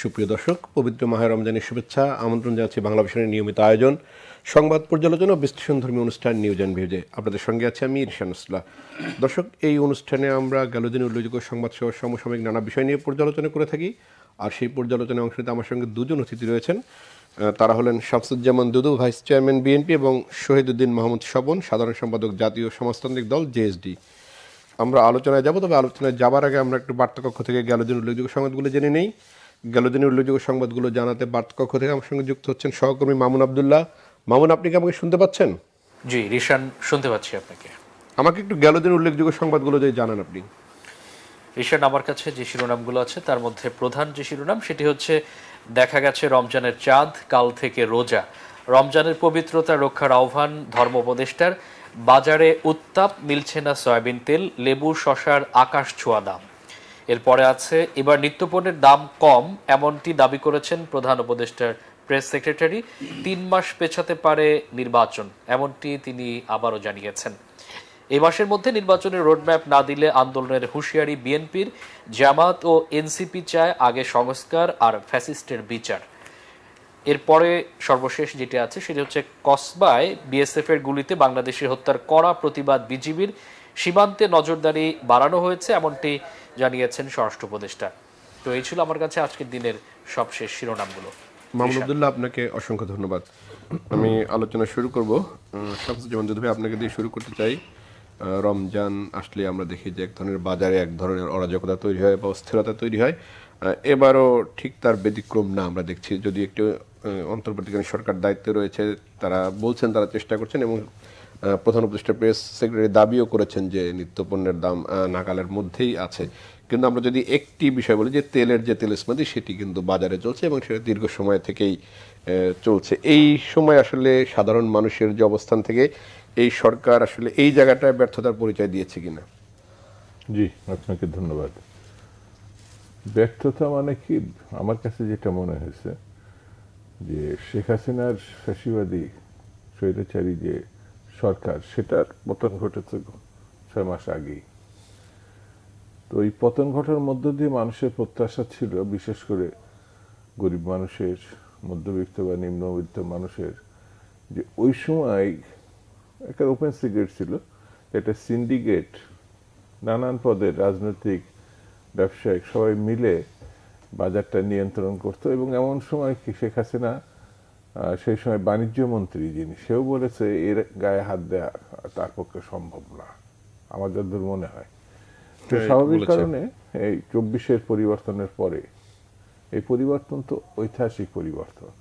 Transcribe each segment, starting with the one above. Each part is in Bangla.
সুপ্রিয় দর্শক, পবিত্র মাহে রমজানের শুভেচ্ছা আমন্ত্রণ জানাচ্ছি বাংলা ভাষার নিয়মিত আয়োজন সংবাদ পর্যালোচনা ও বিশ্লেষণধর্মী অনুষ্ঠান নিউজ অ্যান্ড ভিউজে। আপনাদের সঙ্গে আছে আমি ইরশান আসলা। দর্শক, এই অনুষ্ঠানে আমরা গেল দিনে উল্লেখযোগ্য সংবাদ সহ সমসাময়িক নানা বিষয় নিয়ে পর্যালোচনা করে থাকি। আর সেই পর্যালোচনায় অংশ নিতে আমার সঙ্গে দুজন অতিথি রয়েছেন। তারা হলেন শামসুজ্জামান দুদু, ভাইস চেয়ারম্যান বিএনপি, এবং শহীদুদ্দিন মাহমুদ স্বপন, সাধারণ সম্পাদক জাতীয় সমাজতান্ত্রিক দল জেএসডি। আমরা আলোচনায় যাব, তবে আলোচনায় যাবার আগে আমরা একটু বার্তাকক্ষ থেকে গেল দিন উল্লেখযোগ্য সংবাদগুলো জেনে নেই। গেল দিনের উল্লেখযোগ্য সংবাদগুলো জানাতে বার্তাকক্ষ থেকে আমার সঙ্গে যুক্ত হচ্ছেন সহকর্মী মামুন আবদুল্লাহ। মামুন, আপনি কি আমাকে শুনতে পাচ্ছেন? জি রিশান, শুনতে পাচ্ছি আপনাকে। আমাকে একটু গেল দিনের উল্লেখযোগ্য সংবাদগুলো যদি জানান আপনি। রিশান, আমার কাছে যে শিরোনামগুলো আছে তার মধ্যে প্রধান যে শিরোনাম সেটি হচ্ছে, দেখা গেছে রমজানের চাঁদ, কাল থেকে রোজা, রমজানের পবিত্রতা রক্ষার আহ্বান ধর্ম উপদেষ্টার, বাজারে উত্তাপ, মিলছে না সয়াবিন তেল, লেবু শশার আকাশ ছোঁয়া দাম। এরপরে আছে, এবার নিত্যপণ্যের দাম কম এমনটি দাবি করেছেন প্রধান উপদেষ্টার প্রেস সেক্রেটারি, 3 মাস পেছাতে পারে নির্বাচন, এমনটি তিনি আবারও জানিয়েছেন। এই মাসের মধ্যে নির্বাচনের রোডম্যাপ না দিলে আন্দোলনের হুঁশিয়ারি বিএনপির, জামাত ও এনসিপি চায় আগে সংস্কার আর ফ্যাসিস্টের বিচার। এরপরে সর্বশেষ যেটি আছে সেটি হচ্ছে, কসবায় বিএসএফ এর গুলিতে বাংলাদেশের হত্যার কড়া প্রতিবাদ বিজিবির, সীমান্তে নজরদারি বাড়ানো হয়েছে এমনটি জানিয়েছেন স্বরাষ্ট্র উপদেষ্টা। তো এই ছিল আমার কাছে আজকের দিনের সবশেষ শিরোনামগুলো। মামুন আবদুল্লাহ, আপনাকে অসংখ্য ধন্যবাদ। আমি আলোচনা শুরু করব। শামসুজ্জামান দুদু ভাই, আপনাকে দিয়ে শুরু করতে চাই। রমজান আসলে আমরা দেখি যে এক ধরনের বাজারে এক ধরনের অরাজকতা তৈরি হয় বা অস্থিরতা তৈরি হয়। এবারও ঠিক তার ব্যতিক্রম না, আমরা দেখছি। যদি একটু অন্তর্বর্তীকালীন সরকার দায়িত্বে রয়েছে, তারা বলছেন তারা চেষ্টা করছেন, এবং প্রধান উপদেষ্টা প্রেস সেক্রেটারি দাবিও করেছেন যে নিত্যপণ্যের দাম নাগালের মধ্যেই আছে। কিন্তু আমরা যদি একটি বিষয় বলি, যে তেলের যে তেলস্মাদি সেটি কিন্তু বাজারে চলছে এবং সেটা দীর্ঘ সময় থেকেই চলছে। এই সময় আসলে সাধারণ মানুষের যে অবস্থান থেকে এই সরকার আসলে এই জায়গাটায় ব্যর্থতার পরিচয় দিয়েছে কিনা? জি, আপনাকে ধন্যবাদ। ব্যর্থতা মানে কি, আমার কাছে যেটা মনে হয়েছে যে শেখ হাসিনার ফ্যাসিবাদী স্বৈরাচারী যে সরকার, সেটার পতন ঘটেছে 6 মাস আগেই। তো এই পতন ঘটার মধ্য দিয়ে মানুষের প্রত্যাশা ছিল, বিশেষ করে গরিব মানুষের, মধ্যবিত্ত বা নিম্নবিত্ত মানুষের, যে ওই সময় একটা ওপেন সিক্রেট ছিল, একটা সিন্ডিকেট, নানান পদের রাজনৈতিক ব্যবসায়িক সবাই মিলে বাজারটা নিয়ন্ত্রণ করতো। এবং এমন সময় কি শেখ হাসিনা সেই সময় বাণিজ্য মন্ত্রী যিনি, সেও বলেছে এর গায়ে হাত দেওয়া তার পক্ষে সম্ভব না, আমার যতদূর মনে হয়। তো স্বাভাবিক কারণে এই 24-এর পরিবর্তনের পরে এই পরিবর্তন তো ঐতিহাসিক পরিবর্তন,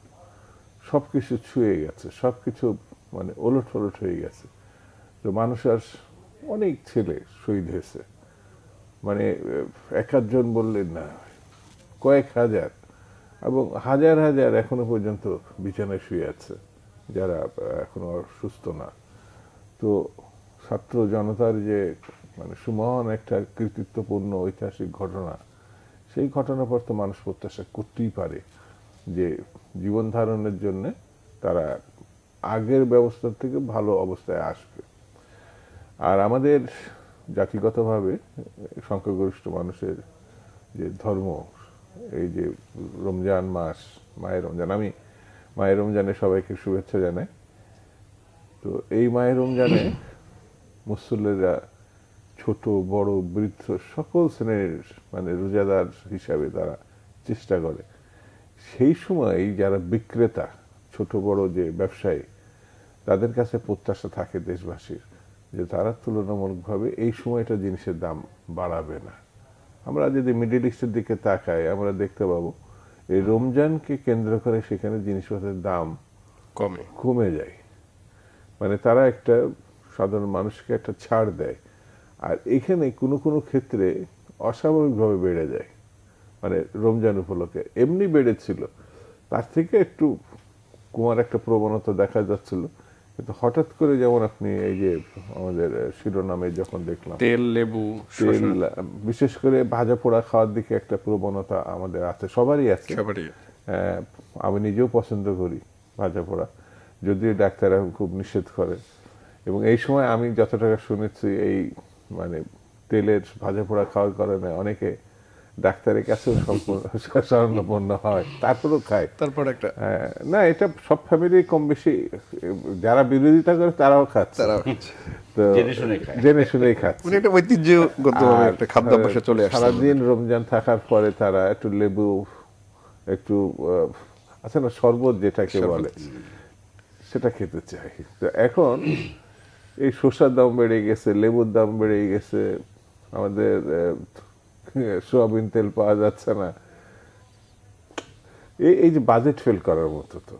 সবকিছু ছুঁয়ে গেছে, সবকিছু মানে ওলট ফলট হয়ে গেছে। তো মানুষের অনেক ছেলে শহীদ হয়েছে, মানে এক আধজন বললেন না, কয়েক হাজার, এবং হাজার হাজার এখনো পর্যন্ত বিছানায় শুয়ে আছে যারা এখনো সুস্থ না। তো ছাত্র জনতার যে মানে সুমহান একটা কৃতিত্বপূর্ণ ঐতিহাসিক ঘটনা, সেই ঘটনার পর তো মানুষ প্রত্যাশা করতেই পারে যে জীবন ধারণের জন্য তারা আগের ব্যবস্থা থেকে ভালো অবস্থায় আসবে। আর আমাদের জাতিগতভাবে সংখ্যাগরিষ্ঠ মানুষের যে ধর্ম, এই যে রমজান মাস, মায়ের রমজান, আমি মায়ের রমজানে সবাইকে শুভেচ্ছা জানাই। তো এই মায়ের রমজানে মুসল্লিরা ছোট বড় বৃদ্ধ সকল শ্রেণীর মানে রোজাদার হিসাবে তারা চেষ্টা করে। সেই সময় যারা বিক্রেতা, ছোট বড় যে ব্যবসায়ী, তাদের কাছে প্রত্যাশা থাকে দেশবাসীর যে তারা তুলনামূলকভাবে এই সময়টা জিনিসের দাম বাড়াবে না। আমরা যদি মিডল ইস্টের দিকে তাকাই, আমরা দেখতে পাবো এই রমজানকে কেন্দ্র করে সেখানে জিনিসপত্রের দাম কমে যায়, মানে তারা একটা সাধারণ মানুষকে একটা ছাড় দেয়। আর এখানে কোনো কোনো ক্ষেত্রে অস্বাভাবিকভাবে বেড়ে যায়, মানে রমজান উপলক্ষে এমনি বেড়েছিল, তার থেকে একটু কমার একটা প্রবণতা দেখা যাচ্ছিল। কিন্তু হঠাৎ করে, যেমন আপনি এই যে আমাদের শিরোনামে যখন দেখলাম তেল, লেবু, তেল, বিশেষ করে ভাজা পোড়া খাওয়ার দিকে একটা প্রবণতা আমাদের আছে, সবারই আছে। আমি নিজেও পছন্দ করি ভাজা পোড়া, যদিও ডাক্তাররা খুব নিষেধ করে। এবং এই সময় আমি যত টাকা শুনেছি, এই মানে তেলের ভাজা পোড়া খাওয়ার কারণে অনেকে ডাক্তারের কাছেও স্বর্ণপন্ন হয়, তারপরেও খায়। তারপর একটা না, এটা সব ফ্যামিলি কম বেশি, যারা বিরোধিতা করে তারাও খাচ্ছে, তো জেনে শুনেই খাচ্ছে। মানে একটা ঐতিহ্যগতভাবে একটা খাদ্যাভ্যাসে চলে আসছে। সারাদিন রমজান থাকার পরে তারা একটু লেবু, একটু আছে না শরবত যেটাকে বলে, সেটা খেতে চাই। তো এখন এই শসার দাম বেড়ে গেছে, লেবুর দাম বেড়ে গেছে, আমাদের সোয়াবিন তেল পাওয়া যাচ্ছে না। এই যে বাজেট ফেল করার মতো, তো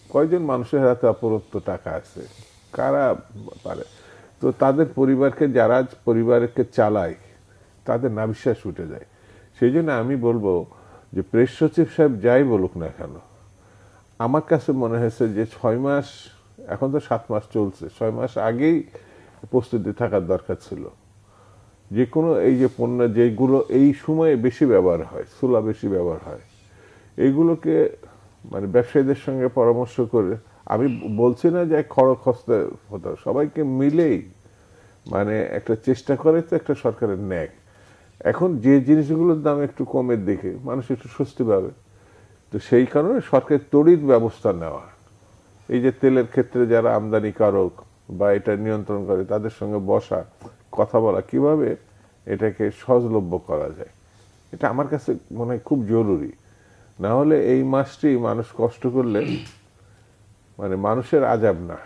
কয়জন মানুষের হাতে অপরত্ব টাকা আছে, কারা পারে? তো তাদের পরিবারকে, যারা পরিবারকে চালায়, তাদের নাভিশ্বাস উঠে যায়। সেই জন্য আমি বলবো যে প্রেস সচিব সাহেব যাই বলুক না কেন, আমার কাছে মনে হয়েছে যে 6 মাস, এখন তো 7 মাস চলছে, 6 মাস আগেই প্রস্তুতি থাকার দরকার ছিল। যে কোনো এই যে পণ্য যেগুলো এই সময়ে বেশি ব্যবহার হয়, ছোলা বেশি ব্যবহার হয়, এইগুলোকে মানে ব্যবসায়ীদের সঙ্গে পরামর্শ করে, আমি বলছি না যে খড়ক হস্তে হতো, সবাইকে মিলেই মানে একটা চেষ্টা করে, তো একটা সরকারের ন্যাক। এখন যে জিনিসগুলোর দাম একটু কমের দিকে, মানুষ একটু স্বস্তি পাবে, তো সেই কারণে সরকারের তড়িৎ ব্যবস্থা নেওয়া। এই যে তেলের ক্ষেত্রে যারা আমদানিকারক বা এটা নিয়ন্ত্রণ করে, তাদের সঙ্গে বসা, কথা বলা, কিভাবে এটাকে সহজলভ্য করা যায়, এটা আমার কাছে মনে হয় খুব জরুরি। না হলে এই মাসটি মানুষ কষ্ট করলে মানে মানুষের আযাব না,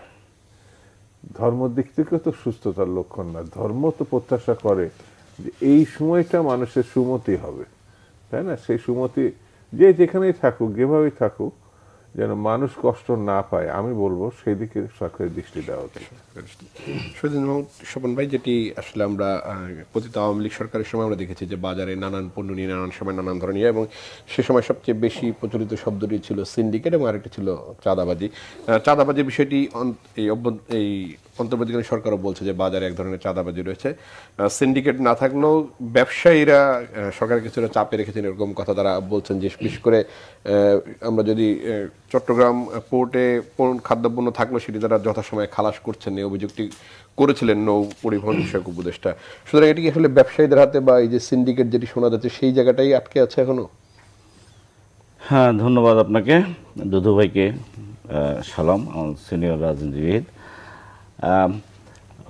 ধর্ম দিক থেকে তো সুস্থতার লক্ষণ না। ধর্ম তো প্রত্যাশা করে যে এই সময়টা মানুষের সুমতি হবে, তাই না? সেই সুমতি যে যেখানেই থাকুক, যেভাবেই থাকুক, যেন মানুষ কষ্ট না পায়, আমি বলবো সেই দিকে সরকারের দৃষ্টি দেওয়া উচিত। শহীদুল মাহমুদ স্বপন ভাই, যেটি আসলে আমরা পতিত আওয়ামী লীগ সরকারের সময় আমরা দেখেছি যে বাজারে নানান পণ্য নিয়ে নানান সময় নানান ধরনের, এবং সে সময় সবচেয়ে বেশি প্রচলিত শব্দটি ছিল সিন্ডিকেট, এবং আরেকটি ছিল চাঁদাবাজি। চাঁদাবাজির বিষয়টি এই অন্তর্বর্তীকালীন সরকারও বলছে যে বাজারে এক ধরনের চাঁদাবাজি রয়েছে। সিন্ডিকেট না থাকলেও ব্যবসায়ীরা সরকারের কিছুটা চাপে রেখেছেন, এরকম কথা তারা বলছেন। যে বিশেষ করে আমরা যদি চট্টগ্রাম পোর্টে খাদ্যপণ্য থাকলেও সেটি তারা যথাসময়ে খালাস করছেন, এই অভিযোগটি করেছিলেন নৌ পরিবহন বিষয়ক উপদেষ্টা। সুতরাং এটি কি আসলে ব্যবসায়ীদের হাতে, বা এই যে সিন্ডিকেট যেটি শোনা যাচ্ছে, সেই জায়গাটাই আটকে আছে এখনো? হ্যাঁ, ধন্যবাদ আপনাকে, দুধু ভাইকে সালাম, আমার সিনিয়র রাজনীতিবিদ।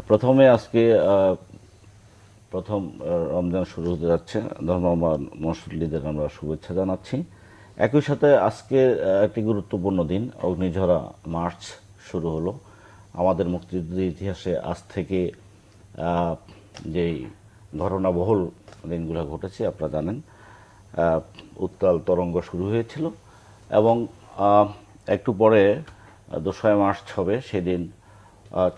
প্রথমে আজকে প্রথম রমজান শুরু হতে যাচ্ছে, ধর্মপ্রাণ মুসল্লিদের আমরা শুভেচ্ছা জানাচ্ছি। একই সাথে আজকে একটি গুরুত্বপূর্ণ দিন, অগ্নিঝরা মার্চ শুরু হলো। আমাদের মুক্তিযুদ্ধের ইতিহাসে আজ থেকে যেই ঘটনাবহুল দিনগুলো ঘটেছে আপনারা জানেন, উত্তাল তরঙ্গ শুরু হয়েছিল, এবং একটু পরে 2 মার্চ হবে। সেদিন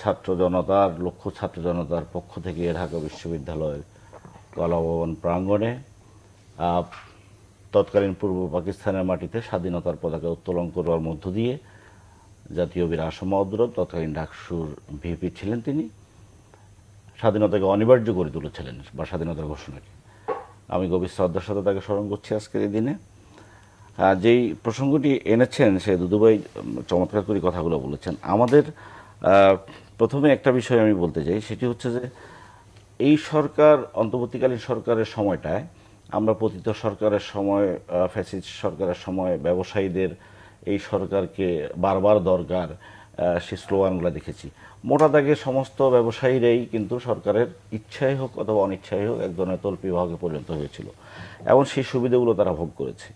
ছাত্র জনতার, লক্ষ ছাত্র জনতার পক্ষ থেকে ঢাকা বিশ্ববিদ্যালয়ের কলাভবন প্রাঙ্গণে তৎকালীন পূর্ব পাকিস্তানের মাটিতে স্বাধীনতার পতাকা উত্তোলন করবার মধ্য দিয়ে জাতীয় বীর আসম মাহমুদ, তৎকালীন ডাকসুর ভিপি ছিলেন, তিনি স্বাধীনতাকে অনিবার্য করে তুলেছিলেন, বা স্বাধীনতার ঘোষণাকে। আমি গভীর শ্রদ্ধার সাথে তাকে স্মরণ করছি আজকের এই দিনে। যেই প্রসঙ্গটি এনেছেন, সে দুদুভাই চমৎকার করে কথাগুলো বলেছেন। আমাদের প্রথমে একটা বিষয় আমি বলতে চাই, সেটি হচ্ছে যে এই সরকার, অন্তর্বর্তীকালীন সরকারের সময়টায়, আমরা পতিত সরকারের সময়, ফ্যাসিস্ট সরকারের সময় ব্যবসায়ীদের এই সরকারকে বারবার দরকার, সে স্লোগানগুলো দেখেছি। মোটা দাগে সমস্ত ব্যবসায়ীরাই কিন্তু সরকারের ইচ্ছাই হোক অথবা অনিচ্ছাই হোক এক ধরনের তল্পি বিভাগে পরিণত হয়েছিল, এবং সেই সুবিধাগুলো তারা ভোগ করেছে।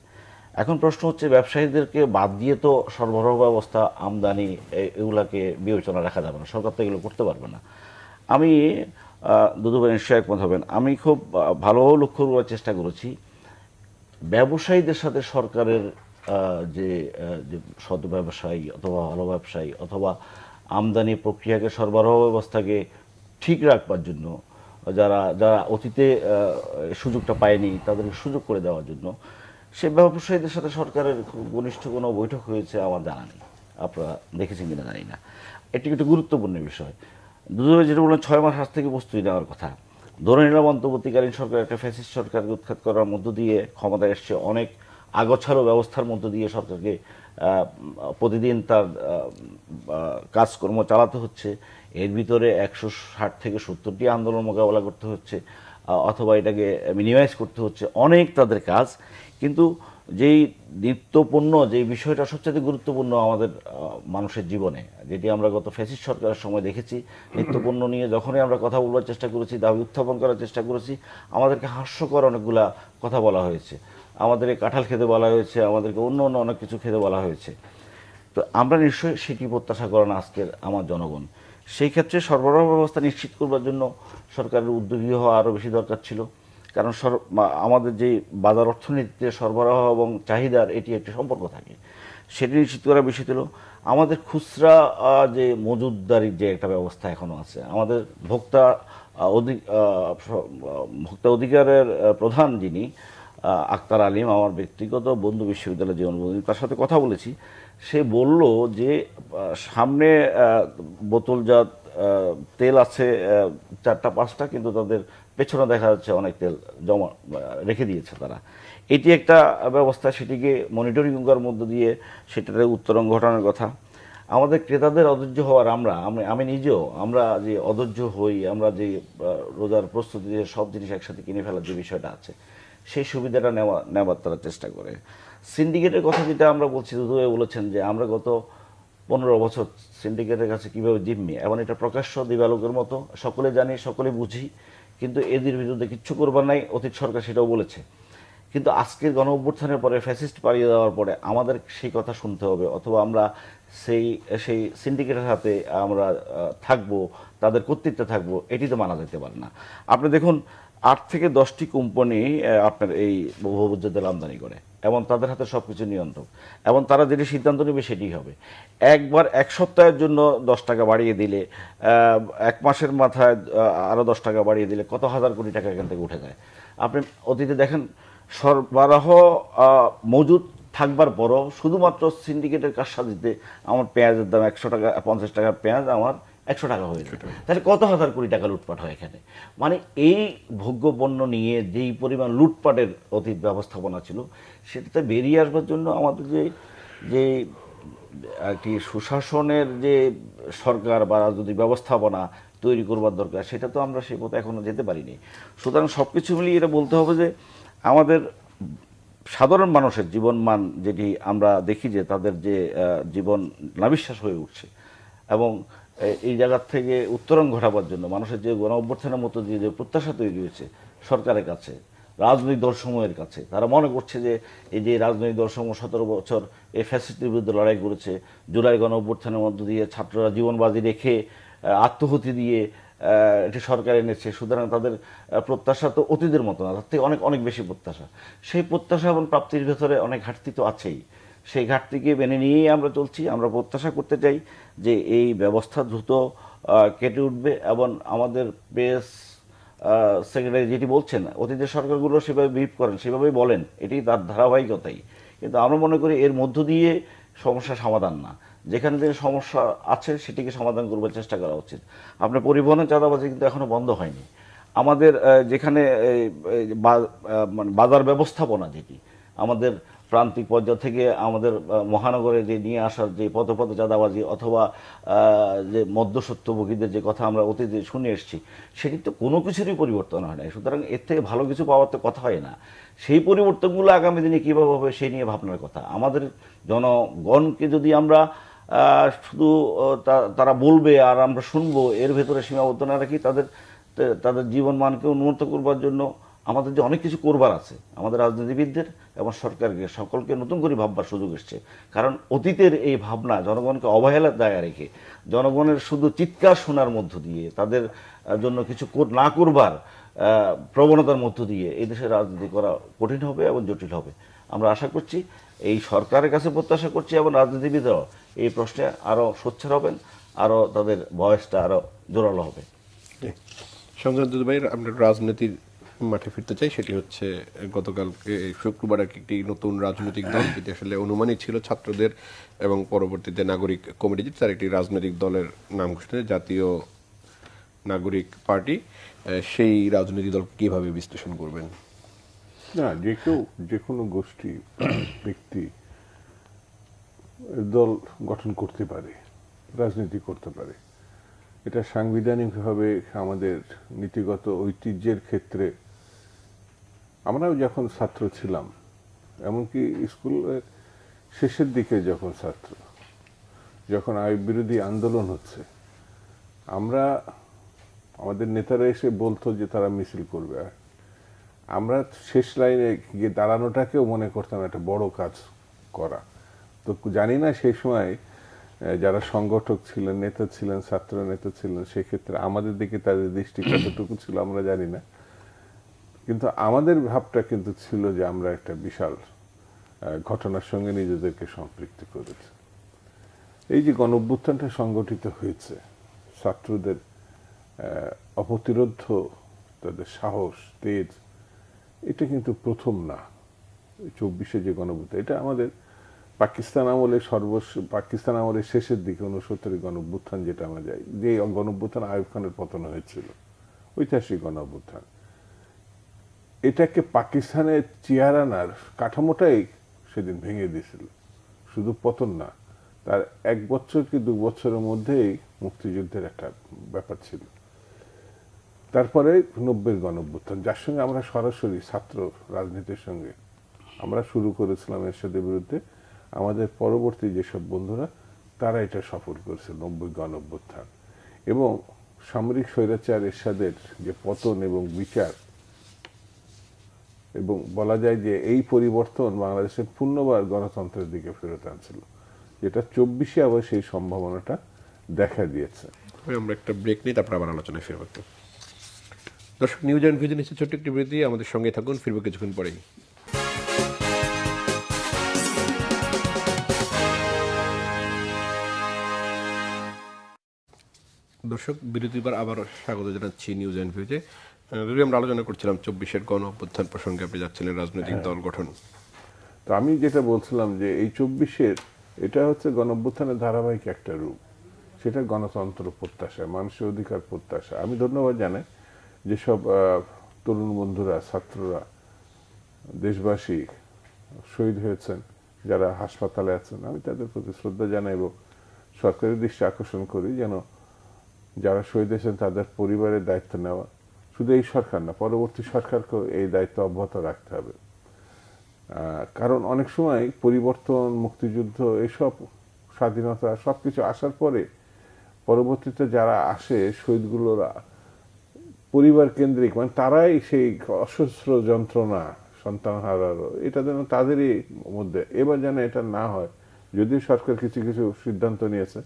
এখন প্রশ্ন হচ্ছে, ব্যবসায়ীদেরকে বাদ দিয়ে তো সরবরাহ ব্যবস্থা, আমদানি, এগুলাকে বিবেচনা রাখা যাবে না, সরকার তো এগুলো করতে পারবে না। আমি দুদুভাই নিশ্চয় একমত হবেন, আমি খুব ভালোভাবে লক্ষ্য করার চেষ্টা করেছি, ব্যবসায়ীদের সাথে সরকারের যে সৎ ব্যবসায়ী অথবা ভালো ব্যবসায়ী অথবা আমদানি প্রক্রিয়াকে, সরবরাহ ব্যবস্থাকে ঠিক রাখবার জন্য, যারা যারা অতীতে সুযোগটা পায়নি তাদেরকে সুযোগ করে দেওয়ার জন্য সে ব্যবসায়ীদের সাথে সরকারের ঘনিষ্ঠ কোনো বৈঠক হয়েছে আমার জানা নেই। আপনারা দেখেছেন কিনা জানি না। এটি একটি গুরুত্বপূর্ণ বিষয়। দুদুভাই যেটা বললেন 6 মাস আজ থেকে প্রস্তুতি নেওয়ার কথা, ধরে নিলাম অন্তর্বর্তীকালীন সরকার একটা ফ্যাসিস্ট সরকারকে উৎখাত করার মধ্য দিয়ে ক্ষমতায় এসছে, অনেক আগোছালো ব্যবস্থার মধ্য দিয়ে সরকারকে প্রতিদিন তার কাজকর্ম চালাতে হচ্ছে। এর ভিতরে 160 থেকে 70টি আন্দোলন মোকাবেলা করতে হচ্ছে, অথবা এটাকে মিনিমাইজ করতে হচ্ছে, অনেক তাদের কাজ। কিন্তু যেই নিত্যপণ্য, যে বিষয়টা সবচেয়ে গুরুত্বপূর্ণ আমাদের মানুষের জীবনে, যেটি আমরা গত ফ্যাসিস্ট সরকারের সময় দেখেছি, নিত্যপণ্য নিয়ে যখনই আমরা কথা বলবার চেষ্টা করেছি, দাবি উত্থাপন করার চেষ্টা করেছি, আমাদেরকে হাস্যকর অনেকগুলা কথা বলা হয়েছে। আমাদের কাঁঠাল খেতে বলা হয়েছে, আমাদেরকে অন্য অন্য অনেক কিছু খেতে বলা হয়েছে। তো আমরা নিশ্চয়ই সেটি প্রত্যাশা করেন আজকের আমার জনগণ। সেই ক্ষেত্রে সরবরাহ ব্যবস্থা নিশ্চিত করবার জন্য সরকারের উদ্যোগী হওয়া আরও বেশি দরকার ছিল। কারণ আমাদের যে বাজার অর্থনীতিতে সরবরাহ এবং চাহিদার এটি একটি সম্পর্ক থাকে, সেটি নিশ্চিত করার বিষয় ছিল। আমাদের খুচরা যে মজুতদারির যে একটা ব্যবস্থা এখনও আছে, আমাদের ভোক্তা অধিকারের প্রধান যিনি আক্তার আলিম, আমার ব্যক্তিগত বন্ধু বিশ্ববিদ্যালয়ের জীবনবন্ধু, তার সাথে কথা বলেছি। সে বলল যে সামনে বোতলজাত তেল আছে 4-5টা, কিন্তু তাদের পেছনে দেখা যাচ্ছে অনেক তেল জমা রেখে দিয়েছে তারা। এটি একটা ব্যবস্থা, সেটিকে মনিটরিং করার মধ্য দিয়ে সেটার উত্তরণ ঘটানোর কথা। আমাদের ক্রেতাদের অধৈর্য হওয়ার, আমি নিজেও, আমরা যে অধৈর্য হই, আমরা যে রোজার প্রস্তুতি দিয়ে সব জিনিস একসাথে কিনে ফেলার যে বিষয়টা আছে, সেই সুবিধাটা নেওয়ার তারা চেষ্টা করে। সিন্ডিকেটের কথা যেটা আমরা বলছি, দুধুভাই বলেছেন যে আমরা গত 15 বছর সিন্ডিকেটের কাছে কীভাবে জিম্মি, এবং এটা প্রকাশ্য দিবালোকের মতো, সকলে জানি, সকলে বুঝি, কিন্তু এদের বিরুদ্ধে কিচ্ছু করবার নাই। অতীত সরকার সেটাও বলেছে। কিন্তু আজকের গণ অভ্যুত্থানের পরে, ফ্যাসিস্ট পালিয়ে দেওয়ার পরে আমাদের সেই কথা শুনতে হবে, অথবা আমরা সেই সিন্ডিকেটের হাতে আমরা থাকবো, তাদের কর্তৃত্বে থাকবো, এটি তো মানা যেতে পারে না। আপনি দেখুন, 8 থেকে 10টি কোম্পানি আপনার এই ভোজ্য তেল আমদানি করে, এবং তাদের হাতে সব কিছু নিয়ন্ত্রণ, এবং তারা যেটি সিদ্ধান্ত নেবে সেটি হবে। একবার 1 সপ্তাহের জন্য 10 টাকা বাড়িয়ে দিলে, 1 মাসের মাথায় আরও 10 টাকা বাড়িয়ে দিলে কত হাজার কোটি টাকা এখান থেকে উঠে যায়। আপনি অতীতে দেখেন, সরবরাহ মজুদ থাকবার পরও শুধুমাত্র সিন্ডিকেটের কারসাজিতে আমার পেঁয়াজের দাম 100 টাকা, 50 টাকার পেঁয়াজ আমার 100 টাকা হয়ে যায়। তাহলে কত হাজার কোটি টাকা লুটপাট হয় এখানে। মানে এই ভোগ্যপণ্য নিয়ে যেই পরিমাণ লুটপাটের অতীত ব্যবস্থাপনা ছিল, সেটাতে বেরিয়ে আসবার জন্য আমাদের যে একটি সুশাসনের যে সরকার বা রাজনৈতিক ব্যবস্থাপনা তৈরি করবার দরকার, সেটা তো আমরা সেই পথে এখনো যেতে পারিনি। সুতরাং সব কিছু মিলিয়ে এটা বলতে হবে যে আমাদের সাধারণ মানুষের জীবনমান, যেটি আমরা দেখি যে তাদের যে জীবন নাবিশ্বাস হয়ে উঠছে, এবং এই জায়গার থেকে উত্তরণ ঘটাবার জন্য মানুষের যে গণ অভ্যুত্থানের মতো যে প্রত্যাশা তৈরি হয়েছে সরকারের কাছে, রাজনৈতিক দলসমূহের কাছে, তারা মনে করছে যে এই যে রাজনৈতিক দলসমূহ 17 বছর এই ফ্যাসিস্টের বিরুদ্ধে লড়াই করেছে, জুলাই গণ অভ্যুত্থানের মধ্য দিয়ে ছাত্ররা জীবনবাজি রেখে আত্মহতি দিয়ে এটি সরকার এনেছে। সুতরাং তাদের প্রত্যাশা তো অতীতের মতো না, তার থেকে অনেক অনেক বেশি প্রত্যাশা। সেই প্রত্যাশা এবং প্রাপ্তির ভেতরে অনেক ঘাটতি তো আছেই। সেই ঘাটতিকে মেনে নিয়েই আমরা চলছি। আমরা প্রত্যাশা করতে চাই যে এই ব্যবস্থা দ্রুত কেটে উঠবে, এবং আমাদের প্রেস সেক্রেটারি যেটি বলছেন, অতীতের সরকারগুলো সেভাবে ব্রিফ করেন, সেভাবেই বলেন, এটি তার ধারাবাহিকতাই। কিন্তু আমরা মনে করি এর মধ্য দিয়ে সমস্যা সমাধান না, যেখানে যে সমস্যা আছে সেটিকে সমাধান করবার চেষ্টা করা উচিত। আপনার পরিবহনের চাঁদাবাজি কিন্তু এখনো বন্ধ হয়নি। আমাদের যেখানে মানে বাজার ব্যবস্থাপনা, যেটি আমাদের প্রান্তিক পর্যায় থেকে আমাদের মহানগরে যে নিয়ে আসার যে পথে চাঁদাবাজি, অথবা যে মধ্যস্বত্বভোগীদের যে কথা আমরা অতীতে শুনে এসেছি, সেটি তো কোনো কিছুরই পরিবর্তন হয় না। সুতরাং এর থেকে ভালো কিছু পাওয়ার তো কথা হয় না। সেই পরিবর্তনগুলো আগামী দিনে কীভাবে হবে সেই নিয়ে ভাবনার কথা। আমাদের জনগণকে যদি আমরা শুধু তারা বলবে আর আমরা শুনবো, এর ভেতরে সীমাবদ্ধ না রাখি, তাদের জীবনমানকে উন্নত করবার জন্য আমাদের যে অনেক কিছু করবার আছে, আমাদের রাজনীতিবিদদের এবং সরকারকে সকলকে নতুন করে ভাববার সুযোগ এসছে। কারণ অতীতের এই ভাবনা জনগণকে অবহেলার দায় রেখে, জনগণের শুধু চিৎকার শোনার মধ্য দিয়ে, তাদের জন্য কিছু না করবার প্রবণতার মধ্য দিয়ে এই দেশের রাজনীতি করা কঠিন হবে এবং জটিল হবে। আমরা আশা করছি, এই সরকারের কাছে প্রত্যাশা করছি, এবং রাজনীতিবিদরাও এই প্রশ্নে আরও সোচ্চার হবেন, আরও তাদের বয়সটা আরও জোরালো হবে। সঞ্জয় ভাই, আমরা রাজনীতির মাঠে ফিরতে চাই। সেটি হচ্ছে গতকালকে শুক্রবার একটি নতুন রাজনৈতিক দল, যেটি আসলে অনুমানই ছিল ছাত্রদের এবং পরবর্তীতে নাগরিক কমিটি, তার একটি রাজনৈতিক দলের নাম ঘোষণা, জাতীয় নাগরিক পার্টি। সেই রাজনৈতিক দলকে কিভাবে বিশ্লেষণ করবেন? না, যে কোনো গোষ্ঠী ব্যক্তি দল গঠন করতে পারে, রাজনীতি করতে পারে, এটা সাংবিধানিকভাবে আমাদের নীতিগত ঐতিহ্যের ক্ষেত্রে আমরাও যখন ছাত্র ছিলাম, এমনকি স্কুলের শেষের দিকে যখন ছাত্র, যখন আইন বিরোধী আন্দোলন হচ্ছে, আমরা আমাদের নেতারা এসে বলতো যে তারা মিছিল করবে, আর আমরা শেষ লাইনে গিয়ে দাঁড়ানোটাকেও মনে করতাম একটা বড় কাজ করা। তো জানি না সেই সময় যারা সংগঠক ছিলেন, নেতা ছিলেন, ছাত্র নেতা ছিলেন, সেক্ষেত্রে আমাদের দিকে তাদের দৃষ্টি কতটুকু ছিল আমরা জানি না, কিন্তু আমাদের ভাবটা কিন্তু ছিল যে আমরা একটা বিশাল ঘটনার সঙ্গে নিজেদেরকে সম্পৃক্ত করেছি। এই যে গণঅভ্যুত্থানটা সংগঠিত হয়েছে, ছাত্রদের অপ্রতিরোধ তাদের সাহস, তেজ, এটা কিন্তু প্রথম না। 24-এ যে গণঅভ্যুত্থান, এটা আমাদের পাকিস্তান আমলের শেষের দিকে 69 গণঅভ্যুত্থান যেটা আমরা যাই, যে গণঅভ্যুত্থান আইয়ুব খানের পতন হয়েছিল, ঐতিহাসিক গণঅভ্যুত্থান, এটাকে পাকিস্তানের চেয়ারানার কাঠামোটাই সেদিন ভেঙে দিয়েছিল, শুধু পতন না, তার 1 বছর কি 2 বছরের মধ্যেই মুক্তিযুদ্ধের একটা ব্যাপার ছিল। তারপরে 90-এর গণঅভ্যুত্থান, যার সঙ্গে আমরা সরাসরি ছাত্র রাজনীতির সঙ্গে আমরা শুরু করেছিলাম এরশাদের বিরুদ্ধে, আমাদের পরবর্তী যেসব বন্ধুরা তারা এটা সফল করেছে 90 গণঅভ্যুত্থান, এবং সামরিক স্বৈরাচার এরশাদের যে পতন এবং বিচার, এবং বলা যায় যে এই পরিবর্তন বাংলাদেশের পূর্ণবার গণতন্ত্রের দিকে ফেরত আনছিল, যেটা 24-এ আবার সেই সম্ভাবনাটা দেখা দিয়েছে। আমরা একটা ব্রেক নিই, তারপর আবার আলোচনায় ফিরব। দর্শক, নিউজ অ্যান্ড ভিশন নিচ্ছে ছোট্ট একটি বিরতি, আমাদের সঙ্গে থাকুন, ফিরব কিছুক্ষণ পরেই। দর্শক, বিরতির পর আবার স্বাগত জানাচ্ছি নিউজ অ্যান্ড ভিউজে। যদি আমরা আলোচনা করছিলাম 24-এর গণ অভ্যুত্থান প্রসঙ্গে, আপনি যাচ্ছিলেন রাজনৈতিক দল গঠন। তো আমি যেটা বলছিলাম যে এই 24-এর এটা হচ্ছে গণ অভ্যুত্থানের ধারাবাহিক একটা রূপ, সেটা গণতন্ত্র প্রত্যাশা, মানুষের অধিকার প্রত্যাশা। আমি ধন্যবাদ জানাই যেসব তরুণ বন্ধুরা, ছাত্ররা, দেশবাসী শহীদ হয়েছেন, যারা হাসপাতালে আছেন, আমি তাদের প্রতি শ্রদ্ধা জানাই এবং সরকারের দৃষ্টি আকর্ষণ করি যেন যারা শহীদ হয়েছেন তাদের পরিবারের দায়িত্ব নেওয়া, শুধু এই সরকার না, পরবর্তী সরকারকেও এই দায়িত্ব অব্যাহত রাখতে হবে। কারণ অনেক সময় পরিবর্তন, মুক্তিযুদ্ধ, এসব স্বাধীনতা সবকিছু আসার পরে পরবর্তীতে যারা আসে, শহীদগুলোরা পরিবার কেন্দ্রিক, মানে তারাই সেই অসহ্য যন্ত্রণা, সন্তান হারালো, এটা যেন তাদেরই মধ্যে, এবার যেন এটা না হয়। যদিও সরকার কিছু কিছু সিদ্ধান্ত নিয়েছে,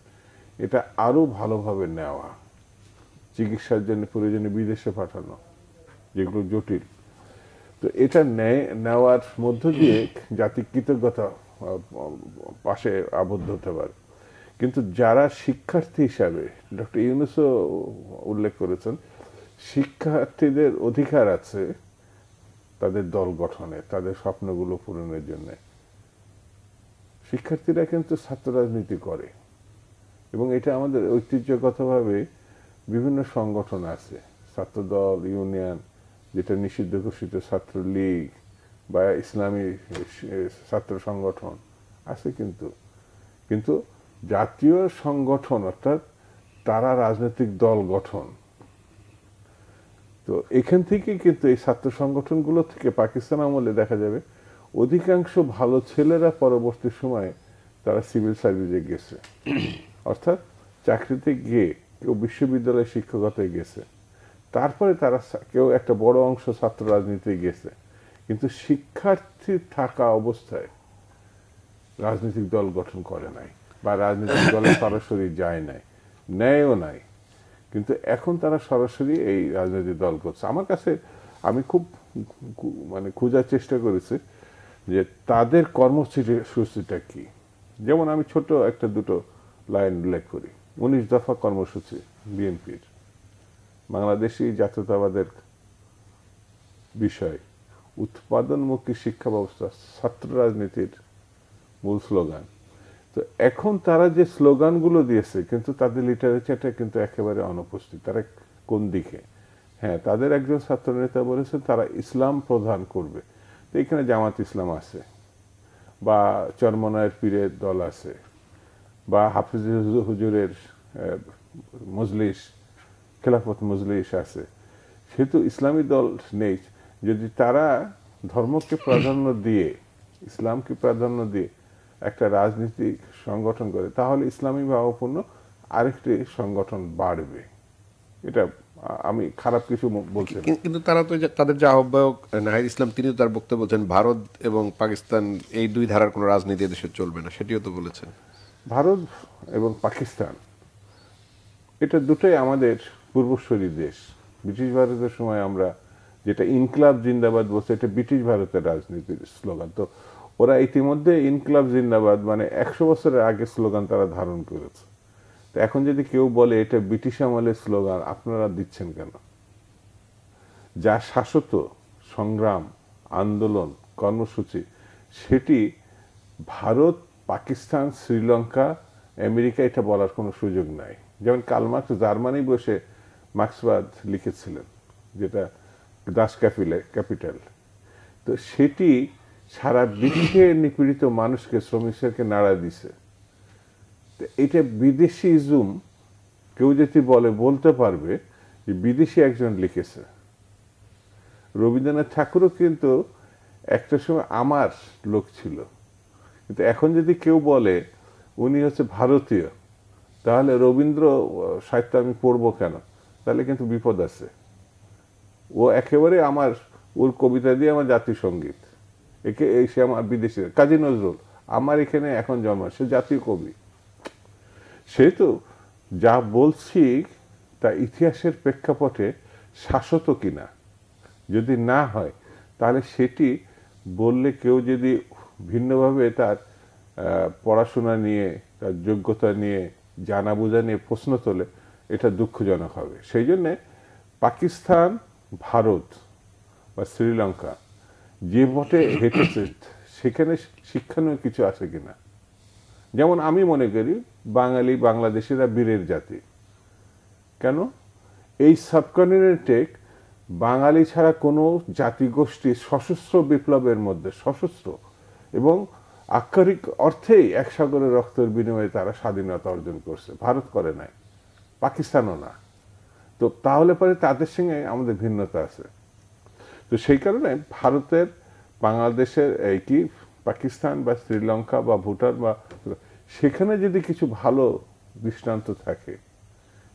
এটা আরো ভালোভাবে নেওয়া, চিকিৎসার জন্য প্রয়োজনে বিদেশে পাঠানো, যেগুলো জটিল, তো এটা নেওয়ার মধ্য দিয়ে জাতির কৃতজ্ঞতা পাশে আবদ্ধ হতে পারে। কিন্তু যারা শিক্ষার্থী হিসাবে, ডক্টর ইউনূসও উল্লেখ করেছেন, শিক্ষার্থীদের অধিকার আছে তাদের দল গঠনে, তাদের স্বপ্নগুলো পূরণের জন্য। শিক্ষার্থীরা কিন্তু ছাত্র রাজনীতি করে, এবং এটা আমাদের ঐতিহ্যগতভাবে বিভিন্ন সংগঠন আছে, ছাত্রদল, ইউনিয়ন, যেটা নিষিদ্ধ ঘোষিত ছাত্রলীগ বা ইসলামী ছাত্র সংগঠন আছে, কিন্তু জাতীয় সংগঠন, অর্থাৎ তারা রাজনৈতিক দল গঠন। তো এখান থেকে কিন্তু এই ছাত্র সংগঠনগুলো থেকে পাকিস্তান আমলে দেখা যাবে অধিকাংশ ভালো ছেলেরা পরবর্তী সময়ে তারা সিভিল সার্ভিসে গেছে, অর্থাৎ চাকরিতে গিয়ে কেউ বিশ্ববিদ্যালয়ে শিক্ষকতায় গেছে, তারপরে তারা কেউ একটা বড় অংশ ছাত্র রাজনীতিতে গেছে, কিন্তু শিক্ষার্থী থাকা অবস্থায় রাজনৈতিক দল গঠন করে নাই বা রাজনৈতিক দলে সরাসরি যায় নাই, নেয়ও নাই, কিন্তু এখন তারা সরাসরি এই রাজনৈতিক দল করছে। আমার কাছে আমি খুব খোঁজার চেষ্টা করেছি যে তাদের কর্মসূচিটা কি। যেমন আমি ছোট একটা দুটো লাইন উল্লেখ করি। 19 দফা কর্মসূচি বিএনপির, বাংলাদেশি জাতীয়তাবাদের বিষয়, উৎপাদনমুখী শিক্ষা ব্যবস্থা, ছাত্র রাজনীতির মূল স্লোগান। তো এখন তারা যে স্লোগানগুলো দিয়েছে, কিন্তু তাদের লিটারেচারটা কিন্তু একেবারে অনুপস্থিত। তারা কোন দিকে? হ্যাঁ, তাদের একজন ছাত্র নেতা বলেছে তারা ইসলাম প্রধান করবে, তো এখানে জামাত ইসলাম আছে, বা চরমনায়ের পীরের দল আছে, বা হাফিজ হুজুরের মজলিস, খেলাফত মজলিস আছে, সেহেতু ইসলামী দল নেই। যদি তারা ধর্মকে প্রাধান্য দিয়ে, ইসলামকে প্রাধান্য দিয়ে একটা রাজনৈতিক সংগঠন করে, তাহলে ইসলামী ভাবাপন্ন আরেকটি সংগঠন বাড়বে। এটা আমি খারাপ কিছু বলছি না। কিন্তু তারা তো তাদের যে আহ্বায়ক নাহিদ ইসলাম, তিনি তো তার বক্তব্য বলছেন ভারত এবং পাকিস্তান এই দুই ধারার কোনো রাজনীতি দেশে চলবে না, সেটিও তো বলেছেন। ভারত এবং পাকিস্তান এটা দুটোই আমাদের পূর্বসূরি দেশ। ব্রিটিশ ভারতের সময় আমরা যেটা ইনকলাব জিন্দাবাদ বলছে, এটা ব্রিটিশ ভারতের রাজনীতির স্লোগান। তো ওরা ইতিমধ্যে ইনকলাব জিন্দাবাদ মানে 100 বছরের আগে স্লোগান তারা ধারণ করেছে। তো এখন যদি কেউ বলে এটা ব্রিটিশ আমলের স্লোগান, আপনারা দিচ্ছেন কেন? যা শাশ্বত সংগ্রাম, আন্দোলন, কর্মসূচি, সেটি ভারত, পাকিস্তান, শ্রীলঙ্কা, আমেরিকা এটা বলার কোনো সুযোগ নাই। যেমন কার্ল মার্কস জার্মানি বসে মার্ক্সবাদ লিখেছিলেন, যেটা দাস ক্যাপিটাল। তো সেটি সারা বিশ্বে নিপীড়িত মানুষকে, শ্রমিককে নাড়া দিছে। এটা বিদেশি ইজম কেউ যদি বলতে পারবে যে বিদেশি একজন লিখেছে। রবীন্দ্রনাথ ঠাকুরও কিন্তু একটা সময় আমার লোক ছিল, কিন্তু এখন যদি কেউ বলে উনি হচ্ছে ভারতীয়, তাহলে রবীন্দ্র সাহিত্য আমি পড়বো কেন? তাহলে কিন্তু বিপদ আছে। ও একেবারে আমার, ওর কবিতা দিয়ে আমার জাতীয় সঙ্গীত, সে আমার বিদেশি। কাজী নজরুল আমার এখানে এখন জন্ম, সে জাতীয় কবি। সেহেতু যা বলছি তা ইতিহাসের প্রেক্ষাপটে শাশ্বত কিনা, যদি না হয় তাহলে সেটি বললে কেউ যদি ভিন্নভাবে তার পড়াশোনা নিয়ে, তার যোগ্যতা নিয়ে, জানা বোঝা নিয়ে প্রশ্ন তোলে, এটা দুঃখজনক হবে। সেই জন্যে পাকিস্তান, ভারত বা শ্রীলঙ্কা যে পথে হেঁটেছে, সেখানে শিক্ষণীয় কিছু আছে কিনা। যেমন আমি মনে করি বাঙালি, বাংলাদেশিরা বীরের জাতি। কেন? এই সাবকন্টিনেন্টে বাঙালি ছাড়া কোনো জাতিগোষ্ঠী সশস্ত্র বিপ্লবের মধ্যে, সশস্ত্র এবং আক্ষরিক অর্থেই এক সাগরের রক্তের বিনিময়ে তারা স্বাধীনতা অর্জন করছে। ভারত করে নাই, পাকিস্তানও না। তো তাহলে পরে তাদের সঙ্গে আমাদের ভিন্নতা আছে। তো সেই কারণে ভারতের, বাংলাদেশের, এই কি পাকিস্তান বা শ্রীলঙ্কা বা ভুটান বা সেখানে যদি কিছু ভালো দৃষ্টান্ত থাকে,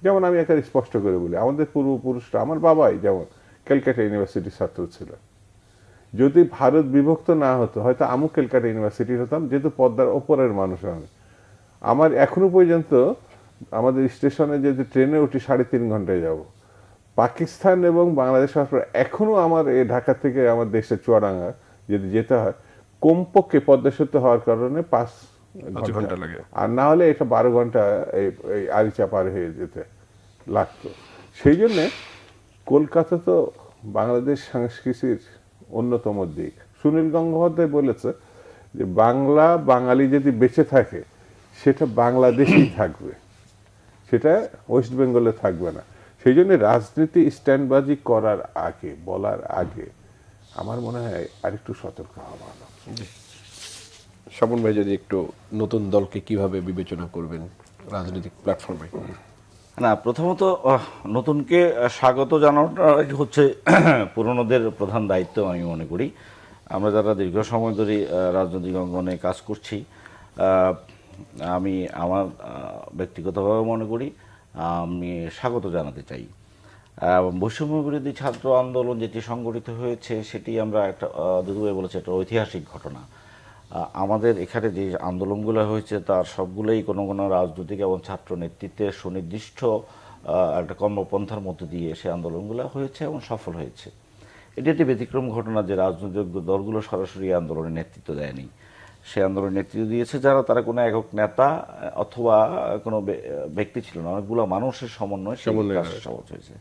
যেমন আমি এখানে স্পষ্ট করে বলি, আমাদের পূর্বপুরুষরা, আমার বাবাই যেমন ক্যালকাটা ইউনিভার্সিটির ছাত্র ছিল। যদি ভারত বিভক্ত না হতো, হয়তো আমি ক্যালকাটা ইউনিভার্সিটির হতাম, যেহেতু পদ্মার ওপরের মানুষ আমি। আমার এখনো পর্যন্ত আমাদের স্টেশনে যদি ট্রেনে উঠি 3.5 ঘন্টায় যাব। পাকিস্তান এবং বাংলাদেশ এখনো আমার ঢাকা থেকে আমার দেশের চুয়াডাঙ্গা যদি যেতে হয়, কমপক্ষে পদ্মা সেতু হওয়ার কারণে 5 ঘন্টা লাগে, আর না হলে এটা 12 ঘন্টা এই আরিচা পার হয়ে যেতে লাগতো। সেই জন্যে কলকাতা তো বাংলাদেশ সংস্কৃতির অন্যতম দিক। সুনীল গঙ্গোপাধ্যায় বলেছে যে বাংলা, বাঙালি যদি বেঁচে থাকে সেটা বাংলাদেশেই থাকবে, সেটা ওয়েস্ট বেঙ্গলে থাকবে না। সেই জন্য রাজনীতি স্ট্যান্ডবাজি করার আগে, বলার আগে আমার মনে হয় আরেকটু সতর্ক হওয়া ভালো। স্বপন ভাই, যদি একটু নতুন দলকে কিভাবে বিবেচনা করবেন রাজনৈতিক প্ল্যাটফর্মে? না, প্রথমত নতুনকে স্বাগত জানানোটা হচ্ছে পুরনোদের প্রধান দায়িত্ব আমি মনে করি। আমরা যারা দীর্ঘ সময় ধরে রাজনৈতিক অঙ্গনে কাজ করছি, আমি আমার ব্যক্তিগতভাবে মনে করি আমি স্বাগত জানাতে চাই। বৈষম্য বিরোধী ছাত্র আন্দোলন যেটি সংগঠিত হয়েছে, সেটি আমরা একটা, দুদুভাই বলেছে, একটা ঐতিহাসিক ঘটনা। আমাদের এখানে যে আন্দোলনগুলো হয়েছে তার সবগুলোই কোনো কোনো রাজনৈতিক এবং ছাত্র নেতৃত্বের সুনির্দিষ্ট একটা কর্মপন্থার মধ্যে দিয়ে সে আন্দোলনগুলো হয়েছে এবং সফল হয়েছে। এটি একটি ব্যতিক্রম ঘটনা যে রাজনৈতিক দলগুলো সরাসরি আন্দোলনের নেতৃত্ব দেয়নি। সে আন্দোলনের নেতৃত্ব দিয়েছে যারা, তারা কোনো একক নেতা অথবা কোনো ব্যক্তি ছিল না, অনেকগুলো মানুষের সমন্বয় সফল হয়েছে।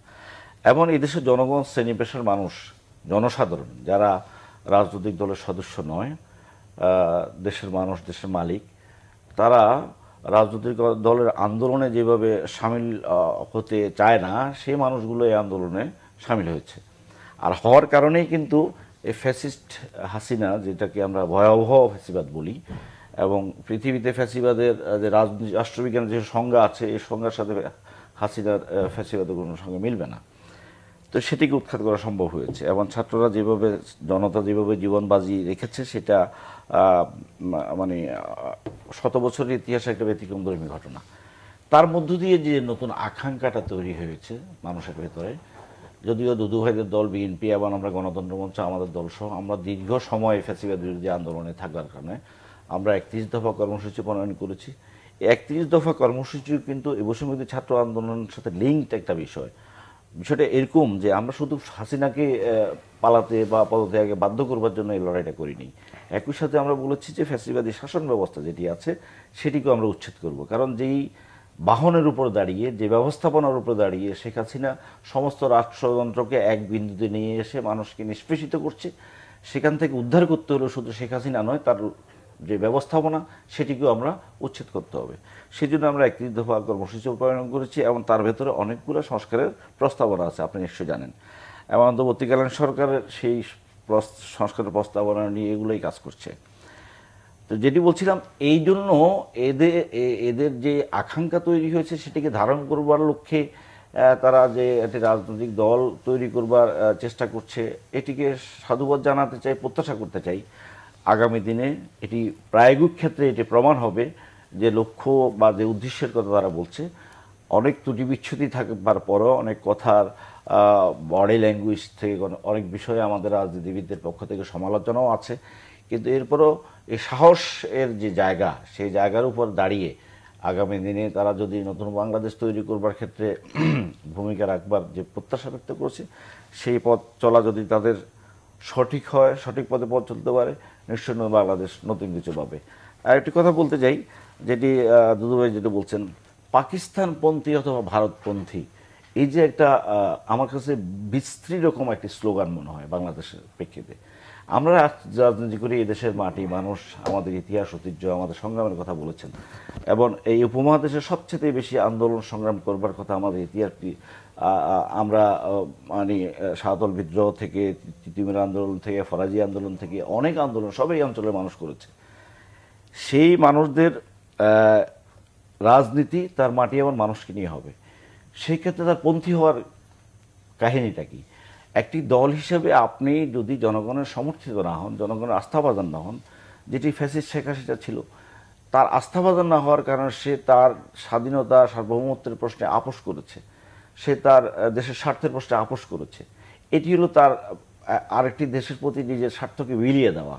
এবং এই দেশের জনগণ, শ্রেণী পেশার মানুষ, জনসাধারণ যারা রাজনৈতিক দলের সদস্য নয়, দেশের মানুষ, দেশের মালিক, তারা রাজনৈতিক দলের আন্দোলনে যেভাবে সামিল হতে চায় না, সেই মানুষগুলো এই আন্দোলনে সামিল হয়েছে। আর হওয়ার কারণেই কিন্তু এই ফ্যাসিস্ট হাসিনা, যেটাকে আমরা ভয়াবহ ফ্যাসিবাদ বলি, এবং পৃথিবীতে ফ্যাসিবাদের যে রাষ্ট্রবিজ্ঞানের যে সংজ্ঞা আছে, এই সংজ্ঞার সাথে হাসিনার ফ্যাসিবাদের সঙ্গে মিলবে না। তো সেটিকে উৎখাত করা সম্ভব হয়েছে এবং ছাত্ররা যেভাবে, জনতা যেভাবে জীবন বাজি রেখেছে সেটা মানে শত বছরের ইতিহাসে একটা ব্যতিক্রমধর্মী ঘটনা। তার মধ্য দিয়ে যে নতুন আকাঙ্ক্ষাটা তৈরি হয়েছে মানুষের ভেতরে, যদিও দুদু ভাইদের দল বিএনপি এবং আমরা গণতন্ত্র মঞ্চ আমাদের দল সহ আমরা দীর্ঘ সময় ফ্যাসিবাদ বিরোধী আন্দোলনে থাকার কারণে আমরা 31 দফা কর্মসূচি প্রণয়ন করেছি। 31 দফা কর্মসূচি কিন্তু এই বৈষম্যবিরোধী ছাত্র আন্দোলনের সাথে লিঙ্কড একটা বিষয়। বিষয়টা এরকম যে আমরা শুধু হাসিনাকে পালাতে বা পদত্যাগে বাধ্য করবার জন্য এই লড়াইটা করিনি, একই সাথে আমরা বলেছি যে ফ্যাসিবাদী শাসন ব্যবস্থা যেটি আছে সেটিকেও আমরা উচ্ছেদ করব। কারণ যেই বাহনের উপর দাঁড়িয়ে, যে ব্যবস্থাপনার উপর দাঁড়িয়ে শেখ হাসিনা সমস্ত রাষ্ট্রযন্ত্রকে এক বিন্দুতে নিয়ে এসে মানুষকে নিষ্পেষিত করছে, সেখান থেকে উদ্ধার করতে হলেও শুধু শেখ হাসিনা নয়, তার যে ব্যবস্থাপনা সেটিকেও আমরা উচ্ছেদ করতে হবে। সেই জন্য আমরা 31 দফা কর্মসূচি রূপায়ণ করেছি এবং তার ভেতরে অনেকগুলো সংস্কারের প্রস্তাবনা আছে, আপনি নিশ্চয়ই জানেন। এবং অন্তর্বর্তীকালীন সরকারের সেই সংস্কারের প্রস্তাবনা নিয়ে এগুলোই কাজ করছে। তো যেটি বলছিলাম, এই জন্য এদের যে আকাঙ্ক্ষা তৈরি হয়েছে সেটিকে ধারণ করবার লক্ষ্যে তারা যে একটি রাজনৈতিক দল তৈরি করবার চেষ্টা করছে, এটিকে সাধুবাদ জানাতে চাই, প্রত্যাশা করতে চাই। আগামী দিনে এটি প্রায়োগিক ক্ষেত্রে এটি প্রমাণ হবে যে লক্ষ্য বা যে উদ্দেশ্যের কথা তারা বলছে, অনেক ত্রুটি বিচ্ছুতি থাকবার পরও, অনেক কথার বডি ল্যাঙ্গুয়েজ থেকে অনেক বিষয়ে আমাদের রাজনীতিবিদদের পক্ষ থেকে সমালোচনাও আছে, কিন্তু এরপরও এই সাহসের যে জায়গা, সেই জায়গার উপর দাঁড়িয়ে আগামী দিনে তারা যদি নতুন বাংলাদেশ তৈরি করবার ক্ষেত্রে ভূমিকা রাখবার যে প্রত্যাশা ব্যক্ত করছে, সেই পথ চলা যদি তাদের সঠিক হয়, সঠিক পথে পথ চলতে পারে, নিশ্চয় বাংলাদেশ নতুন কিছু পাবে। আর একটি কথা বলতে চাই, যেটি দুদুভাই যেটা বলছেন, পাকিস্তানপন্থী অথবা ভারতপন্থী, এই যে একটা আমার কাছে বিস্তৃত রকম একটি স্লোগান মনে হয় বাংলাদেশের প্রেক্ষিতে। আমরা রাজনীতি করি, এদেশের মাটি, মানুষ, আমাদের ইতিহাস, ঐতিহ্য, আমাদের সংগ্রামের কথা বলেছেন এবং এই উপমহাদেশের সবচেয়ে বেশি আন্দোলন সংগ্রাম করবার কথা আমাদের ইতিহাসটি। আমরা মানে সাঁওতাল বিদ্রোহ থেকে, তিতুমির আন্দোলন থেকে, ফরাজি আন্দোলন থেকে অনেক আন্দোলন সব এই অঞ্চলের মানুষ করেছে। সেই মানুষদের রাজনীতি তার মাটি এবং মানুষকে নিয়ে হবে। সেই ক্ষেত্রে তার পন্থী হওয়ার কাহিনীটা কি? একটি দল হিসেবে আপনি যদি জনগণের সমর্থিত না হন, জনগণের আস্থাভাজন না হন, যেটি ফ্যাসিস্ট শেখ হাসিনা ছিল, তার আস্থাভাজন না হওয়ার কারণে সে তার স্বাধীনতা, সার্বভৌমত্বের প্রশ্নে আপোষ করেছে, সে তার দেশের স্বার্থের প্রশ্নে আপোষ করেছে। এটি হলো তার আরেকটি দেশের প্রতি নিজের স্বার্থকে বিলিয়ে দেওয়া।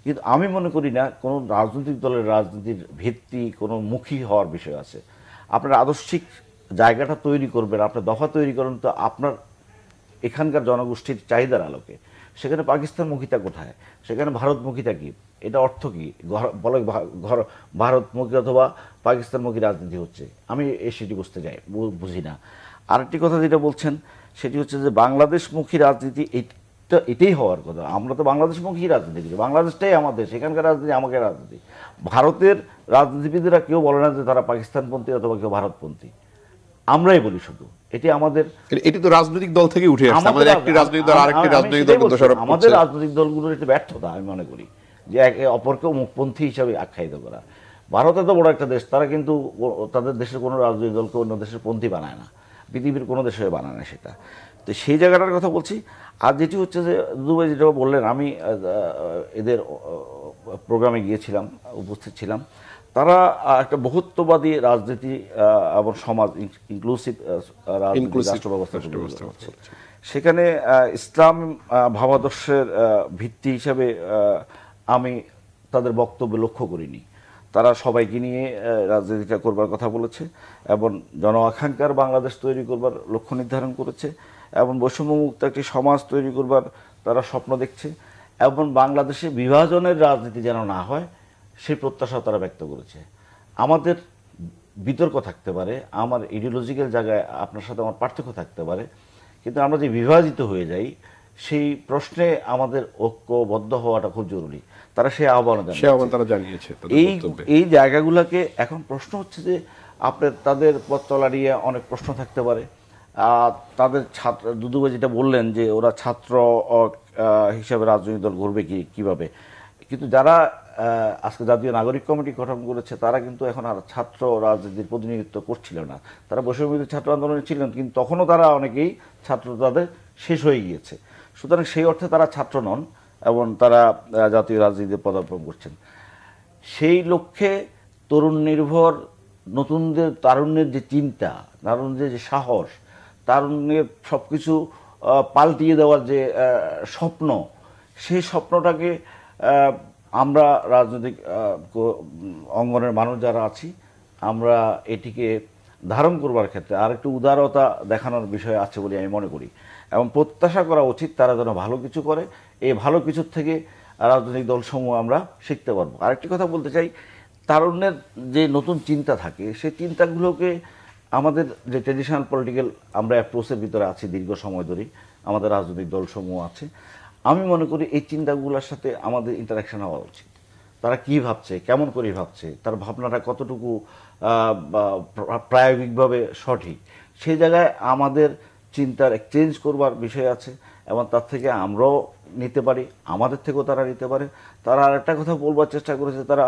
কিন্তু আমি মনে করি না কোনো রাজনৈতিক দলের রাজনীতির ভিত্তি কোনো মুখী হওয়ার বিষয় আছে। আপনার আদর্শিক জায়গাটা তৈরি করবেন, আপনার দফা তৈরি করেন তো আপনার এখানকার জনগোষ্ঠীর চাহিদার আলোকে। সেখানে পাকিস্তানমুখিতা কোথায়, সেখানে ভারতমুখিতা কি, এটা অর্থ কি? বলে ভারতমুখী অথবা পাকিস্তানমুখী রাজনীতি হচ্ছে, আমি সেটি বুঝি না। আরেকটি কথা যেটা বলছেন সেটি হচ্ছে যে বাংলাদেশমুখী রাজনীতি, এটাই হওয়ার কথা। আমরা তো বাংলাদেশমুখী রাজনীতি করি, বাংলাদেশটাই আমাদের, সেখানকার রাজনীতি আমাকে রাজনীতি। ভারতের রাজনীতিবিদেরা কেউ বলে না যে তারা পাকিস্তানপন্থী অথবা কেউ ভারতপন্থী, আমরাই বলি শুধু। এটি আমাদের, এটি তো রাজনৈতিক দল থেকে উঠে আসছে, আমাদের একটি রাজনৈতিক দল আরেকটি রাজনৈতিক দলকে দোষারোপ করছে। আমাদের রাজনৈতিক দলগুলোর একটি ব্যর্থতা আমি মনে করি, যে একে অপরকে মুখপন্থী হিসাবে আখ্যায়িত করা। ভারত এত বড় একটা দেশ, তারা কিন্তু তাদের দেশের কোনো রাজনৈতিক দলকে অন্য দেশের পন্থী বানায় না, পৃথিবীর কোনো দেশে বানায় না সেটা। তো সেই জায়গাটার কথা বলছি। আর যেটি হচ্ছে যে দুবাই যেটা বললেন, আমি এদের প্রোগ্রামে গিয়েছিলাম, উপস্থিত ছিলাম। তারা একটা বহুত্ববাদী রাজনীতি এবং সমাজ, ইনক্লুসিভ রাষ্ট্র ব্যবস্থা হচ্ছে। সেখানে ইসলাম ভাবাদর্শের ভিত্তি হিসাবে আমি তাদের বক্তব্য লক্ষ্য করিনি। তারা সবাইকে নিয়ে রাজনীতিটা করবার কথা বলেছে এবং জন আকাঙ্ক্ষার বাংলাদেশ তৈরি করবার লক্ষ্য নির্ধারণ করেছে এবং বৈষম্যমুক্ত একটি সমাজ তৈরি করবার তারা স্বপ্ন দেখছে এবং বাংলাদেশে বিভাজনের রাজনীতি যেন না হয় সেই প্রত্যাশা তারা ব্যক্ত করেছে। আমাদের বিতর্ক থাকতে পারে, আমার ইডিওলজিক্যাল জায়গায় আপনার সাথে আমার পার্থক্য থাকতে পারে, কিন্তু আমরা যে বিভাজিত হয়ে যাই সেই প্রশ্নে আমাদের ঐক্যবদ্ধ হওয়াটা খুব জরুরি। তারা সেই আহ্বান জানিয়েছে। এই জায়গাগুলোকে এখন প্রশ্ন হচ্ছে যে আপনার তাদের পথ চলা নিয়ে অনেক প্রশ্ন থাকতে পারে। তাদের ছাত্র, দুদুভাই যেটা বললেন যে ওরা ছাত্র হিসাবে রাজনৈতিক দল গড়বে কিভাবে, কিন্তু যারা আজকে জাতীয় নাগরিক কমিটি গঠন করেছে তারা কিন্তু এখন আর ছাত্র রাজনীতির প্রতিনিধিত্ব করছিল না। তারা বৈষম্যবিরোধী ছাত্র আন্দোলনে ছিলেন, কিন্তু তখনও তারা অনেকেই ছাত্র তাদের শেষ হয়ে গিয়েছে। সুতরাং সেই অর্থে তারা ছাত্র নন এবং তারা জাতীয় রাজনীতিতে পদার্পণ করছেন। সেই লক্ষ্যে তরুণ নির্ভর নতুনদের তারুণ্যের যে চিন্তা, তারুণ্যের যে সাহস, তারুণ্যের সব কিছু পাল্টিয়ে দেওয়ার যে স্বপ্ন, সেই স্বপ্নটাকে আমরা রাজনৈতিক অঙ্গনের মানুষ যারা আছি আমরা এটিকে ধারণ করবার ক্ষেত্রে আর একটু উদারতা দেখানোর বিষয় আছে বলে আমি মনে করি, এবং প্রত্যাশা করা উচিত তারা যেন ভালো কিছু করে। এই ভালো কিছুর থেকে রাজনৈতিক দলসমূহ আমরা শিখতে পারবো। আরেকটি কথা বলতে চাই, তারুণ্যের যে নতুন চিন্তা থাকে সেই চিন্তাগুলোকে আমাদের যে ট্রেডিশনাল পলিটিক্যাল আমরা অ্যাপ্রোচের ভিতরে আছি দীর্ঘ সময় ধরেই, আমাদের রাজনৈতিক দলসমূহ আছে, আমি মনে করি এই চিন্তাগুলোর সাথে আমাদের ইন্টারাকশন হওয়া উচিত। তারা কি ভাবছে, কেমন করে ভাবছে, তার ভাবনাটা কতটুকু প্রায়োগিকভাবে সঠিক, সেই জায়গায় আমাদের চিন্তার এক্সচেঞ্জ করবার বিষয় আছে এবং তার থেকে আমরাও নিতে পারি, আমাদের থেকেও তারা নিতে পারে। তারা আরেকটা কথা বলবার চেষ্টা করেছে, তারা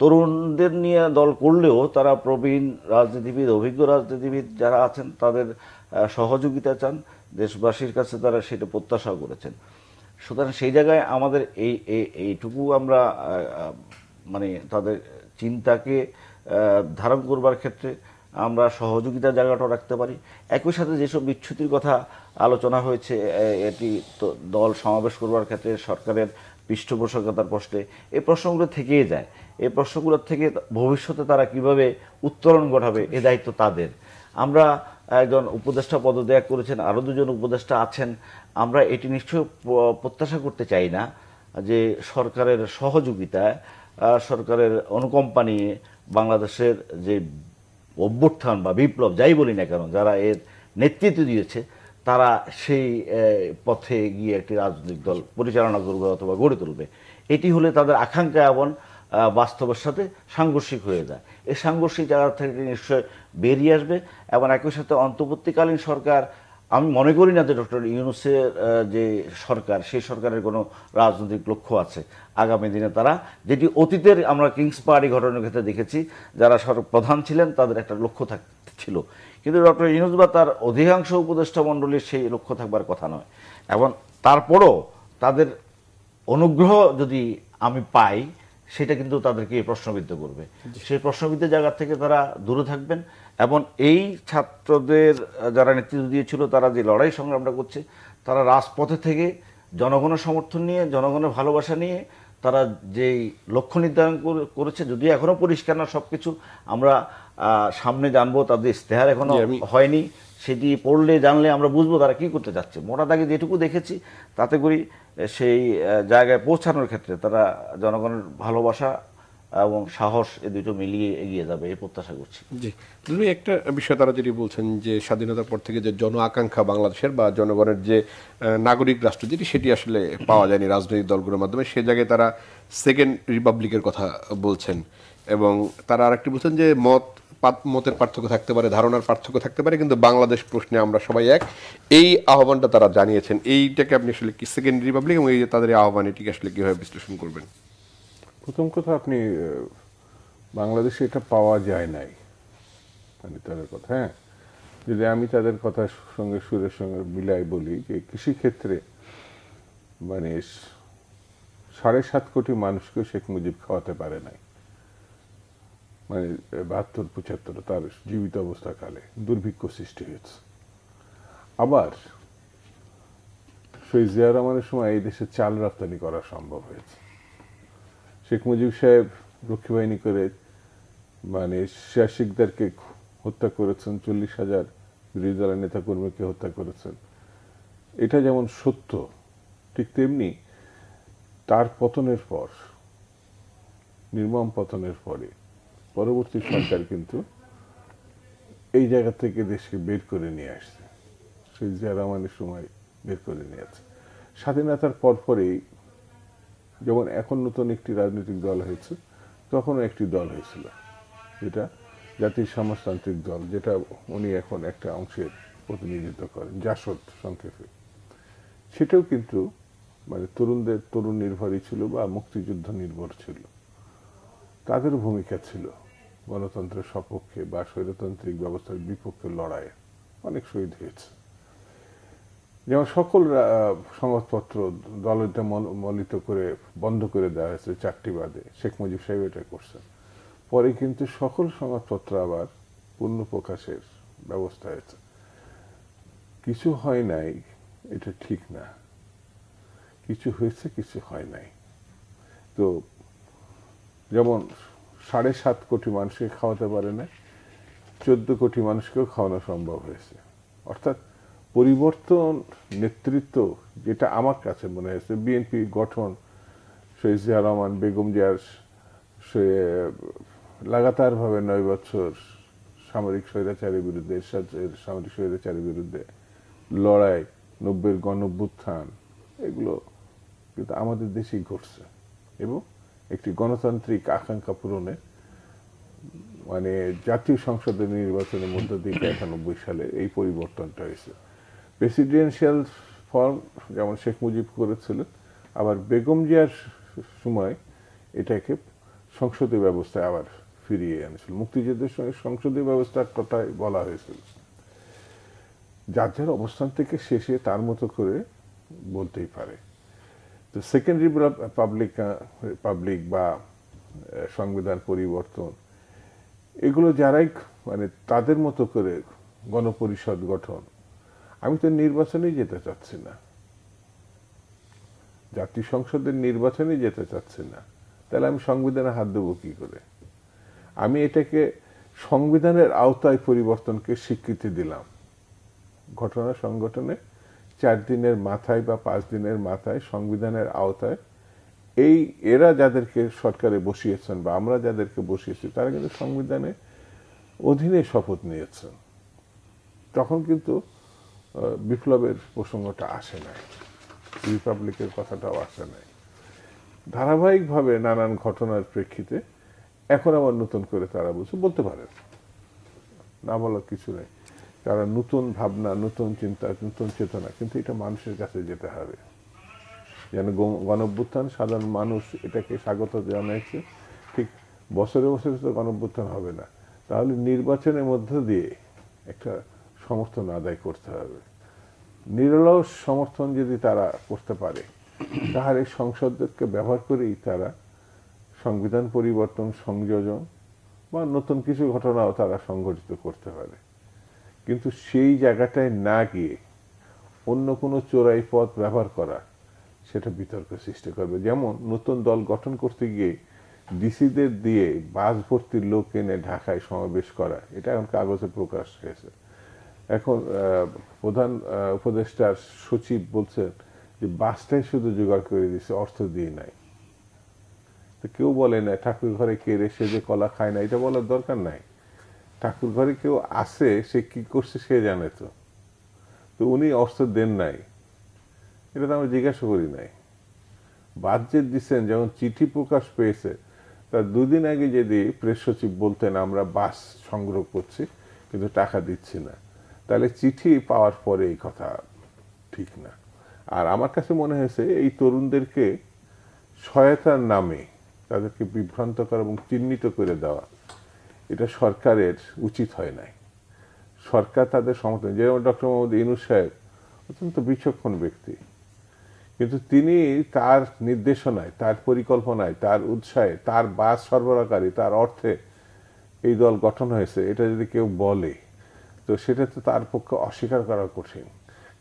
তরুণদের নিয়ে দল করলেও তারা প্রবীণ রাজনীতিবিদ, অভিজ্ঞ রাজনীতিবিদ যারা আছেন তাদের সহযোগিতা চান, দেশবাসীর কাছে তারা সেটা প্রত্যাশাও করেছেন। সুতরাং সেই জায়গায় আমাদের এইটুকু আমরা মানে তাদের চিন্তাকে ধারণ করবার ক্ষেত্রে আমরা সহযোগিতার জায়গাটাও রাখতে পারি। একই সাথে যেসব বিচ্যুতির কথা আলোচনা হয়েছে, এটি তো দল সমাবেশ করবার ক্ষেত্রে সরকারের পৃষ্ঠপোষকতার প্রশ্নে, এই প্রশ্নগুলো থেকেই যায়। এই প্রশ্নগুলোর থেকে ভবিষ্যতে তারা কিভাবে উত্তরণ ঘটাবে এ দায়িত্ব তাদের। আমরা একজন উপদেষ্টা পদত্যাগ করেছেন, আরও দুজন উপদেষ্টা আছেন। আমরা এটি নিশ্চয় প্রত্যাশা করতে চাই না যে সরকারের সহযোগিতায়, সরকারের অনুকম্পা নিয়ে বাংলাদেশের যে অভ্যুত্থান বা বিপ্লব যাই বলি না কেন, যারা এর নেতৃত্ব দিয়েছে তারা সেই পথে গিয়ে একটি রাজনৈতিক দল পরিচালনা করবে অথবা গড়ে তুলবে। এটি হলে তাদের আকাঙ্ক্ষা এবং বাস্তবের সাথে সাংঘর্ষিক হয়ে যায়। এই সাংঘর্ষিক জায়গা থেকে নিশ্চয় বেরিয়ে আসবে এবং একই সাথে অন্তর্বর্তীকালীন সরকার, আমি মনে করি না যে ডক্টর ইউনূসের যে সরকার, সেই সরকারের কোনো রাজনৈতিক লক্ষ্য আছে আগামী দিনে। তারা যেটি অতীতের আমরা কিংস পার্টি ঘটনার ক্ষেত্রে দেখেছি, যারা প্রধান ছিলেন তাদের একটা লক্ষ্য ছিল, কিন্তু ডক্টর ইউনূস বা তার অধিকাংশ উপদেষ্টা মণ্ডলীর সেই লক্ষ্য থাকবার কথা নয়। এবং তারপরও তাদের অনুগ্রহ যদি আমি পাই, সেটা কিন্তু তাদেরকে প্রশ্নবিদ্ধ করবে। সেই প্রশ্নবিদ্ধের জায়গা থেকে তারা দূরে থাকবেন এবং এই ছাত্রদের যারা নেতৃত্ব দিয়েছিল তারা যে লড়াই সংগ্রামটা করছে, তারা রাজপথে থেকে জনগণের সমর্থন নিয়ে, জনগণের ভালোবাসা নিয়ে তারা যেই লক্ষ্য নির্ধারণ করেছে, যদিও এখনও পরিষ্কার না সব কিছু, আমরা সামনে জানবো, তাদের ইশতেহার এখনো হয়নি, সেটি পড়লে জানলে আমরা বুঝবো তারা কি করতে যাচ্ছে। মোটা দাগে যেটুকু দেখেছি তাতে করি সেই জায়গায় পৌঁছানোর ক্ষেত্রে তারা জনগণের ভালোবাসা এবং সাহস এই দুটো মিলিয়ে এগিয়ে যাবে এই প্রত্যাশা করছি। জি, তুমি একটা বিষয় তারা যেটি বলছেন যে স্বাধীনতার পর থেকে যে জন আকাঙ্ক্ষা বাংলাদেশের বা জনগণের যে নাগরিক রাষ্ট্র যেটি, সেটি আসলে পাওয়া যায়নি রাজনৈতিক দলগুলোর মাধ্যমে, সে জায়গায় তারা সেকেন্ড রিপাবলিকের কথা বলছেন। এবং তারা আরেকটি বলছেন যে মতের পার্থক্য থাকতে পারে, ধারণার পার্থক্য থাকতে পারে, কিন্তু বাংলাদেশ প্রশ্নে আমরা সবাই এক, এই আহ্বানটা তারা জানিয়েছেন। এইটাকে আপনি আসলে কি সেকেন্ড রিপাবলিক এবং এই যে তাদের আহ্বান, এটিকে আসলে কিভাবে বিশ্লেষণ করবেন? প্রথম কথা, আপনি বাংলাদেশে এটা পাওয়া যায় নাই, মানে তাদের কথা। হ্যাঁ, যদি আমি তাদের কথার সঙ্গে সুরের সঙ্গে মিলাই বলি যে কৃষিক্ষেত্রে মানে 7.5 কোটি মানুষকে শেখ মুজিব খাওয়াতে পারে নাই, মানে 72-75 তার জীবিত অবস্থাকালে দুর্ভিক্ষ সৃষ্টি হয়েছে। আবার শহীদ জিয়া রহমানের সময় এই দেশে চাল রপ্তানি করা সম্ভব হয়েছে। শেখ মুজিব সাহেব রক্ষী বাহিনী করে মানে শেয়ার শিকদারকে হত্যা করেছেন, 40,000 বিরোধী দলের নেতা কর্মীকে হত্যা করেছেন। এটা যেমন সত্য, ঠিক তেমনি তার পতনের পর, নির্মম পতনের পরে পরবর্তী সরকার কিন্তু এই জায়গা থেকে দেশকে বের করে নিয়ে আসছে। শহীদ জিয়া রহমানের সময় বের করে নিয়ে আসছে। স্বাধীনতার পরপরই যেমন এখন নতুন একটি রাজনৈতিক দল হয়েছে, তখনও একটি দল হয়েছিল যেটা জাতীয় সমাজতান্ত্রিক দল, যেটা উনি এখন একটা অংশের প্রতিনিধিত্ব করেন, জাসদ সংক্ষেপে। সেটাও কিন্তু মানে তরুণ নির্ভরই ছিল বা মুক্তিযুদ্ধ নির্ভর ছিল, তাদের ভূমিকা ছিল গণতন্ত্রের সপক্ষে বা স্বৈরতান্ত্রিক ব্যবস্থার বিপক্ষে লড়াইয়ে। অনেক শহীদ হয়েছে। যেমন সকল সংবাদপত্র দলটা মলিত করে বন্ধ করে দেওয়া হয়েছে 4টি বাদে, শেখ মুজিব সাহেব এটা করছেন। পরে কিন্তু সকল সংবাদপত্র আবার পূর্ণ প্রকাশের ব্যবস্থা হয়েছে। কিছু হয় নাই এটা ঠিক না, কিছু হয়েছে কিছু হয় নাই। তো যেমন 7.5 কোটি মানুষকে খাওয়াতে পারে না, 14 কোটি মানুষকেও খাওয়ানো সম্ভব হয়েছে। অর্থাৎ পরিবর্তন নেতৃত্ব, যেটা আমার কাছে মনে হয়েছে বিএনপি গঠন, শহীদ জিয়া রহমান, বেগম জিয়ার লাগাতারভাবে 9 বছর সামরিক স্বৈরাচারের বিরুদ্ধে, এরশাদের সামরিক স্বৈরাচারের বিরুদ্ধে লড়াই, 90-এর গণঅভ্যুত্থান, এগুলো কিন্তু আমাদের দেশেই ঘটছে এবং একটি গণতান্ত্রিক আকাঙ্ক্ষা পূরণে মানে জাতীয় সংসদের নির্বাচনের মধ্য দিয়ে 91 সালে এই পরিবর্তনটা হয়েছে। প্রেসিডেন্সিয়াল ফর্ম যেমন শেখ মুজিব করেছিলেন, আবার বেগম জিয়ার সময় এটাকে সংসদীয় ব্যবস্থায় আবার ফিরিয়ে এনেছিল। মুক্তিযুদ্ধের সঙ্গে সংসদীয় ব্যবস্থার কথাই বলা হয়েছিল। যার যার অবস্থান থেকে শেষে তার মতো করে বলতেই পারে। তো সেকেন্ড রিপাবলিক বা সংবিধান পরিবর্তন, এগুলো যারাই মানে তাদের মতো করে গণপরিষদ গঠন, আমি তো নির্বাচনেই যেতে চাচ্ছি না, জাতীয় সংসদের নির্বাচনেই যেতে চাচ্ছি না, তাহলে আমি সংবিধানে হাত দেবো কি করে? আমি এটাকে সংবিধানের আওতায় পরিবর্তনকে স্বীকৃতি দিলাম। ঘটনা সংগঠনে 4 দিনের মাথায় বা 5 দিনের মাথায় সংবিধানের আওতায় এরা যাদেরকে সরকারে বসিয়েছেন বা আমরা যাদেরকে বসিয়েছি তারা কিন্তু সংবিধানে অধীনে শপথ নিয়েছেন। তখন কিন্তু বিপ্লবের প্রসঙ্গটা আসে নাই, রিপাবলিকের কথাটাও আসে নাই। ধারাবাহিকভাবে নানান ঘটনার প্রেক্ষিতে এখন আবার নতুন করে তারা বলতে পারেন, না বলার কিছু নেই। তারা নতুন ভাবনা, নতুন চিন্তা, নতুন চেতনা, কিন্তু এটা মানুষের কাছে যেতে হবে। যেন গণঅভ্যুত্থান সাধারণ মানুষ এটাকে স্বাগত জানাইছে, ঠিক বছরে বছরে তো গণঅভ্যুত্থান হবে না, তাহলে নির্বাচনের মধ্য দিয়ে একটা সমর্থন আদায় করতে হবে। নিরলস সমর্থন যদি তারা করতে পারে, তাহলে সংসদকে ব্যবহার করেই তারা সংবিধান পরিবর্তন, সংযোজন বা নতুন কিছু ঘটনাও তারা সংঘটিত করতে পারে। কিন্তু সেই জায়গাটায় না গিয়ে অন্য কোনো চোরাই পথ ব্যবহার করা, সেটা বিতর্ক সৃষ্টি করবে। যেমন নতুন দল গঠন করতে গিয়ে ডিসিদের দিয়ে বাস ভর্তির লোক এনে ঢাকায় সমাবেশ করা, এটা এখন কাগজে প্রকাশ হয়েছে। এখন প্রধান উপদেষ্টার সচিব বলছেন যে বাসটাই শুধু জোগাড় করে দিচ্ছে, অর্থ দিয়ে নাই। তো কেউ বলে না ঠাকুর ঘরে কে রে সে যে কলা খায় না, এটা বলার দরকার নাই। ঠাকুর ঘরে কেউ আসে, সে কি করছে সে জানে। তো উনি অর্থ দেন নাই, এটা তো আমরা জিজ্ঞাসা করি নাই। বাদ যে দিচ্ছেন, যেমন চিঠি প্রকাশ পেয়েছে তার 2 দিন আগে যদি প্রেস সচিব বলতেন আমরা বাস সংগ্রহ করছি কিন্তু টাকা দিচ্ছি না, তাহলে চিঠি পাওয়ার পরে এই কথা ঠিক না। আর আমার কাছে মনে হয়েছে এই তরুণদেরকে সহায়তার নামে তাদেরকে বিভ্রান্ত করা এবং চিহ্নিত করে দেওয়া, এটা সরকারের উচিত হয় নাই। সরকার তাদের সমর্থন, যেমন ডক্টর মোহাম্মদ ইউনূস সাহেব অত্যন্ত বিচক্ষণ ব্যক্তি, কিন্তু তিনি তার নির্দেশনায়, তার পরিকল্পনায়, তার উৎসাহে, তার বাস সরবরাহকারী, তার অর্থে এই দল গঠন হয়েছে, এটা যদি কেউ বলে তো সেটা তো তার পক্ষে অস্বীকার করা কঠিন।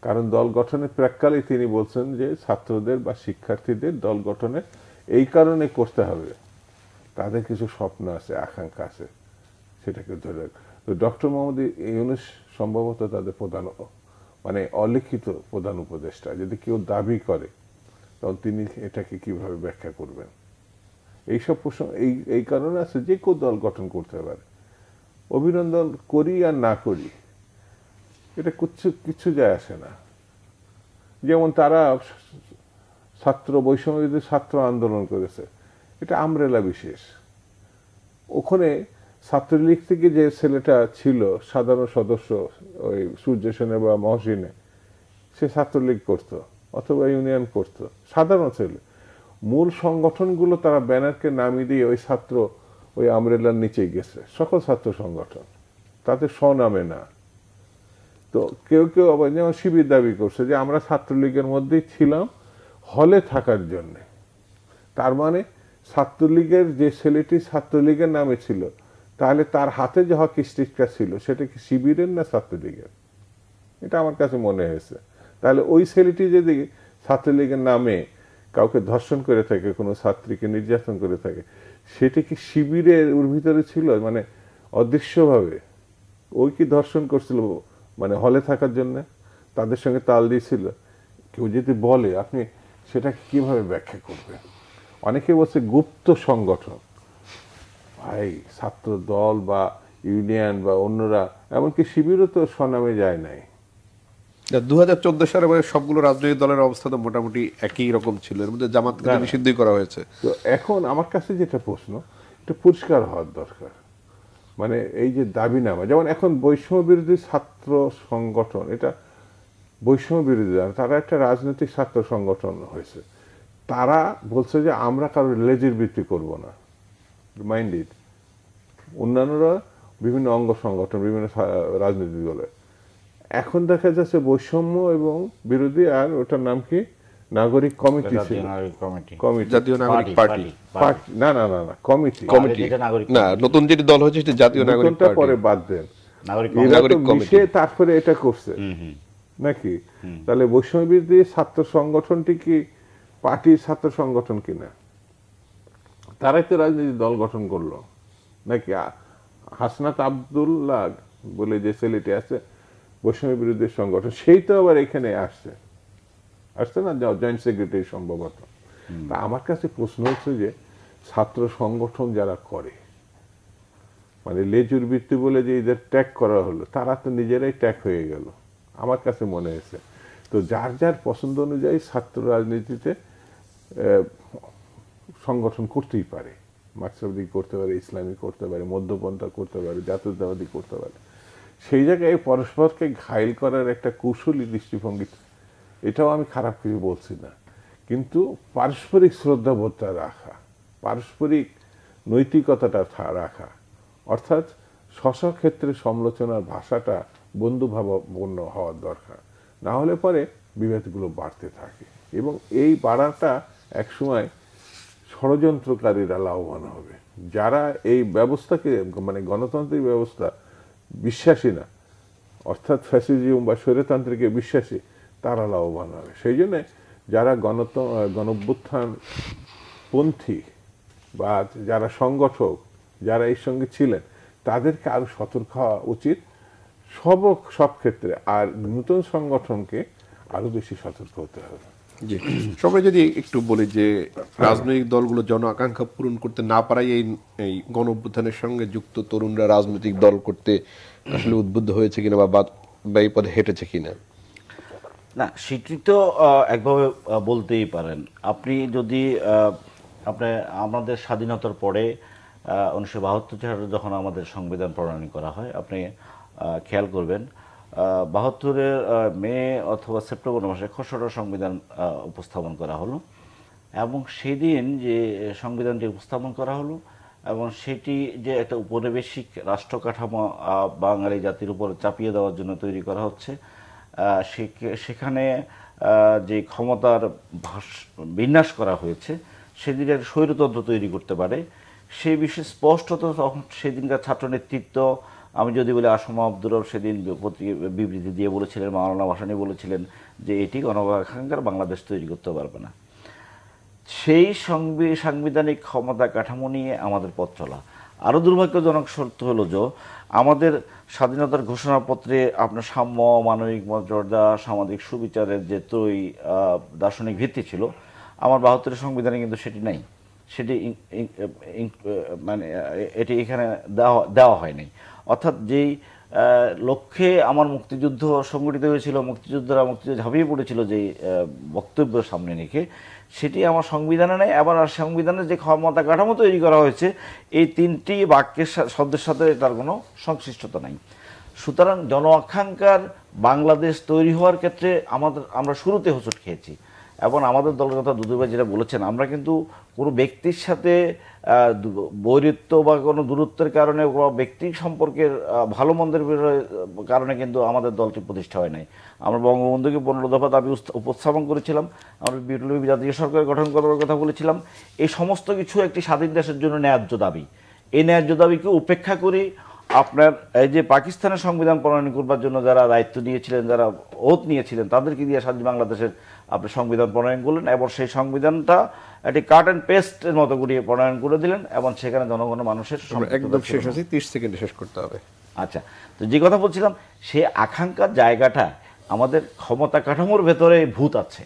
কারণ দল গঠনের প্রাক্কালে তিনি বলছেন যে ছাত্রদের বা শিক্ষার্থীদের দল গঠনে এই কারণে করতে হবে, তাদের কিছু স্বপ্ন আছে, আকাঙ্ক্ষা আছে, সেটাকে ধরে রাখ। তো ডক্টর মোহাম্মদ ইউনূস সম্ভবত তাদের প্রধান মানে অলিখিত প্রধান উপদেষ্টা। যদি কেউ দাবি করে তখন তিনি এটাকে কিভাবে ব্যাখ্যা করবেন? এইসব প্রশ্ন এই কারণে আছে, যে কেউ দল গঠন করতে পারে। অভিনন্দন করি আর না করি এটা কিছু যায় আসে না। যেমন তারা ছাত্র বৈষম্য ছাত্র আন্দোলন করেছে, এটা আমরেলা বিশেষ। ওখানে ছাত্রলীগ থেকে যে ছেলেটা ছিল সাধারণ সদস্য, ওই সূর্য সেনে বা মহসিনে, সে ছাত্রলীগ করতো, অথবা ইউনিয়ন করতো, সাধারণ ছেলে। মূল সংগঠনগুলো তারা ব্যানারকে নামিয়ে দিয়ে ওই ছাত্র ওই আমরেলার নিচেই গেছে, সকল ছাত্র সংগঠন, তাতে স্বনামে না। তো কেউ কেউ আবার যেমন শিবির দাবি করছে যে আমরা ছাত্রলীগের মধ্যেই ছিলাম হলে থাকার জন্যে। তার মানে ছাত্রলীগের যে ছেলেটি ছাত্রলীগের নামে ছিল, তাহলে তার হাতে যে হকি স্টিকটা ছিল সেটা কি শিবিরের না ছাত্রলীগের? এটা আমার কাছে মনে হয়েছে। তাহলে ওই ছেলেটি যদি ছাত্রলীগের নামে কাউকে ধর্ষণ করে থাকে, কোনো ছাত্রীকে নির্যাতন করে থাকে, সেটা কি শিবিরের ওর ভিতরে ছিল, মানে অদৃশ্যভাবে? ওই কি ধর্ষণ করছিল মানে হলে থাকার জন্য তাদের সঙ্গে তাল দিয়েছিল? কেউ যদি বলে, আপনি সেটাকে কিভাবে ব্যাখ্যা করবেন? অনেকে বলছে গুপ্ত সংগঠন। ভাই, ছাত্র দল বা ইউনিয়ন বা অন্যরা, এমনকি শিবিরও তো স্বনামে যায় নাই। 2014 সালে মানে সবগুলো রাজনৈতিক দলের অবস্থা তো মোটামুটি একই রকম ছিল, এর মধ্যে জামাতকে নিষিদ্ধই করা হয়েছে। তো এখন আমার কাছে যেটা প্রশ্ন, এটা পরিষ্কার হওয়ার দরকার। মানে এই যে দাবিনামা, যেমন এখন বৈষম্য বিরোধী ছাত্র সংগঠন, এটা বৈষম্য বিরোধী না, তারা একটা রাজনৈতিক ছাত্র সংগঠন হয়েছে। তারা বলছে যে আমরা কারোর লেজের বৃত্তি করব না, মাইন্ডেড। অন্যান্যরা বিভিন্ন অঙ্গ সংগঠন, বিভিন্ন রাজনৈতিক দলের। এখন দেখা যাচ্ছে বৈষম্য এবং বিরোধী, আর ওটার নাম কি, নাগরিক কমিটি ছিল, কমিটি, জাতীয় নাগরিক পার্টি। না না না না, কমিটি, না, নতুন যেটি দল হয়েছে সেটা জাতীয় নাগরিক পার্টি। পরে বাদ দেন, নাগরিক কমিটি, তারপরে এটা করছে নাকি? তাহলে বৈষম্য বিরোধী ছাত্র সংগঠনটি কি পার্টির ছাত্র সংগঠন কিনা? তারাই তো রাজনৈতিক দল গঠন করলো নাকি? হাসনাত আব্দুল্লাহ বলে যে ছেলেটি আছে বৈষম্য বিরোধী সংগঠন, সেই তো আবার এখানে আসছে না, জয়েন্ট সেক্রেটারি সম্ভবত। তা আমার কাছে প্রশ্ন হচ্ছে যে ছাত্র সংগঠন যারা করে, মানে লেজুর বৃত্তি বলে যে এদের ট্যাগ করা হলো, তারা তো নিজেরাই ট্যাগ হয়ে গেল আমার কাছে মনে হয়েছে। তো যার যার পছন্দ অনুযায়ী ছাত্র রাজনীতিতে সংগঠন করতেই পারে, মার্ক্সবাদী করতে পারে, ইসলামী করতে পারে, মধ্যপন্থা করতে পারে, জাতীয়তাবাদী করতে পারে। সেই জায়গায় পরস্পরকে ঘায়েল করার একটা কৌশলী দৃষ্টিভঙ্গি, এটাও আমি খারাপ কিছু বলছি না, কিন্তু পারস্পরিক শ্রদ্ধাবোধটা রাখা, পারস্পরিক নৈতিকতাটা রাখা, অর্থাৎ স্বস্বক্ষেত্রে সমালোচনার ভাষাটা বন্ধুভাবাপন্ন হওয়ার দরকার। না হলে পরে বিভেদগুলো বাড়তে থাকে, এবং এই বাড়াটা একসময় ষড়যন্ত্রকারীরা লাভবান হবে। যারা এই ব্যবস্থাকে, মানে গণতান্ত্রিক ব্যবস্থা বিশ্বাসী না, অর্থাৎ ফ্যাসিজম বা স্বৈরতান্ত্রিকে বিশ্বাসী, তারা লাভবান হবে। সেই জন্যে যারা গণঅভ্যুত্থান পন্থী বা যারা সংগঠক, যারা এর সঙ্গে ছিলেন, তাদেরকে আরো সতর্ক হওয়া উচিত সব ক্ষেত্রে। আর নতুন সংগঠনকে আরো বেশি সতর্ক হতে হবে। জি, সবাই যদি একটু বলি যে রাজনৈতিক দলগুলো জন আকাঙ্ক্ষা পূরণ করতে না পারাই এই গণ অভ্যুত্থানের সঙ্গে যুক্ত তরুণরা রাজনৈতিক দল করতে আসলে উদ্বুদ্ধ হয়েছে কিনা বা এই পথে হেঁটেছে কিনা? না, সেটি তো একভাবে বলতেই পারেন। আপনি যদি আমাদের স্বাধীনতার পরে 1972 সালে যখন আমাদের সংবিধান প্রণয়ন করা হয়, আপনি খেয়াল করবেন 72-এর মে অথবা সেপ্টেম্বর মাসে খসড়া সংবিধান উপস্থাপন করা হলো, এবং সেদিন যে সংবিধানটি উপস্থাপন করা হলো এবং সেটি যে একটা উপনিবেশিক রাষ্ট্র কাঠামো বাঙালি জাতির উপর চাপিয়ে দেওয়ার জন্য তৈরি করা হচ্ছে, সেখানে যে ক্ষমতার বিন্যাস করা হয়েছে সেদিন একটা স্বৈরতন্ত্র তৈরি করতে পারে, সেই বিষয়ে স্পষ্টত সেদিনকার ছাত্র নেতৃত্ব, আমি যদি বলি আসম আব্দুর রব সেদিন বিবৃতি দিয়ে বলেছিলেন, মাওলানা ভাসানী বলেছিলেন যে এটি গণআকাঙ্ক্ষার বাংলাদেশ তৈরি করতে পারবে না। সেই সাংবিধানিক ক্ষমতা কাঠামো নিয়ে আমাদের পথ চলা। আরও দুর্ভাগ্যজনক সত্য হলো যে আমাদের স্বাধীনতার ঘোষণাপত্রে আপনার সাম্য, মানবিক মর্যাদা, সামাজিক সুবিচারের যে দার্শনিক ভিত্তি ছিল, আমার 72-এর সংবিধানে কিন্তু সেটি নাই। সেটি মানে এটি এখানে দেওয়া হয়নি। অর্থাৎ যেই লক্ষ্যে আমার মুক্তিযুদ্ধ সংগঠিত হয়েছিল, মুক্তিযোদ্ধারা মুক্তিযুদ্ধ ঝাঁপিয়ে পড়েছিল যে বক্তব্য সামনে রেখে, সেটি আমার সংবিধানে নেই। আবার সংবিধানের যে ক্ষমতা কাঠামো তৈরি করা হয়েছে, এই তিনটি বাক্যের শব্দের সাথে তার কোনো সংশ্লিষ্টতা নাই। সুতরাং জন আকাঙ্ক্ষার বাংলাদেশ তৈরি হওয়ার ক্ষেত্রে আমরা শুরুতে হোঁচট খেয়েছি। এবং আমাদের দলের কথা দুদু ভাই যেটা বলেছেন, আমরা কিন্তু কোনো ব্যক্তির সাথে বৈরিত্ব বা কোনো দূরত্বের কারণে বা ব্যক্তি সম্পর্কের ভালো মন্দের কারণে কিন্তু আমাদের দলটি প্রতিষ্ঠা হয় নাই। আমরা বঙ্গবন্ধুকে 15 দফা দাবি উপস্থাপন করেছিলাম, আমরা বিপ্লবী জাতীয় সরকার গঠন করার কথা বলেছিলাম। এই সমস্ত কিছু একটি স্বাধীন দেশের জন্য ন্যায্য দাবি। এই ন্যায্য দাবিকে উপেক্ষা করে আপনার এই যে পাকিস্তানের সংবিধান প্রণয়ন করবার জন্য যারা দায়িত্ব নিয়েছিলেন, যারা ওত নিয়েছিলেন, তাদেরকে দিয়ে স্বাধীন বাংলাদেশের আপনি সংবিধান প্রণয়ন করলেন এবং সেই সংবিধানটা একটি কাট অ্যান্ড পেস্টের মতো করে প্রণয়ন করে দিলেন এবং সেখানে জনগণ মানুষের একদম শেষ আছে, 30 সেকেন্ডে শেষ করতে হবে। আচ্ছা, তো যে কথা বলছিলাম, সেই আকাঙ্ক্ষার জায়গাটা আমাদের ক্ষমতা কাঠামোর ভেতরে ভূত আছে।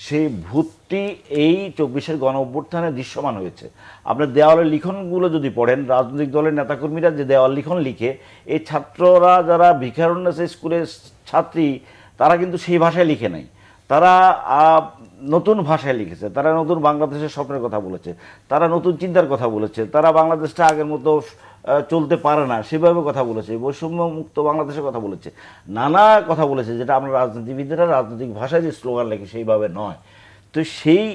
সেই ভূতটি এই 24-এর গণ অভ্যুত্থানে দৃশ্যমান হয়েছে। আপনার দেওয়ালের লিখনগুলো যদি পড়েন, রাজনৈতিক দলের নেতাকর্মীরা যে দেওয়াল লিখন লিখে, এই ছাত্ররা যারা ভিকারুন্নেসা স্কুলের ছাত্রী, তারা কিন্তু সেই ভাষায় লিখে নাই, তারা নতুন ভাষায় লিখেছে, তারা নতুন বাংলাদেশের স্বপ্নের কথা বলেছে, তারা নতুন চিন্তার কথা বলেছে, তারা বাংলাদেশটা আগের মতো চলতে পারে না সেভাবে কথা বলেছে, বৈষম্য মুক্ত বাংলাদেশের কথা বলেছে, নানা কথা বলেছে, যেটা আমরা রাজনীতিবিদরা রাজনৈতিক ভাষায় যে স্লোগান লেখে সেইভাবে নয়। তো সেই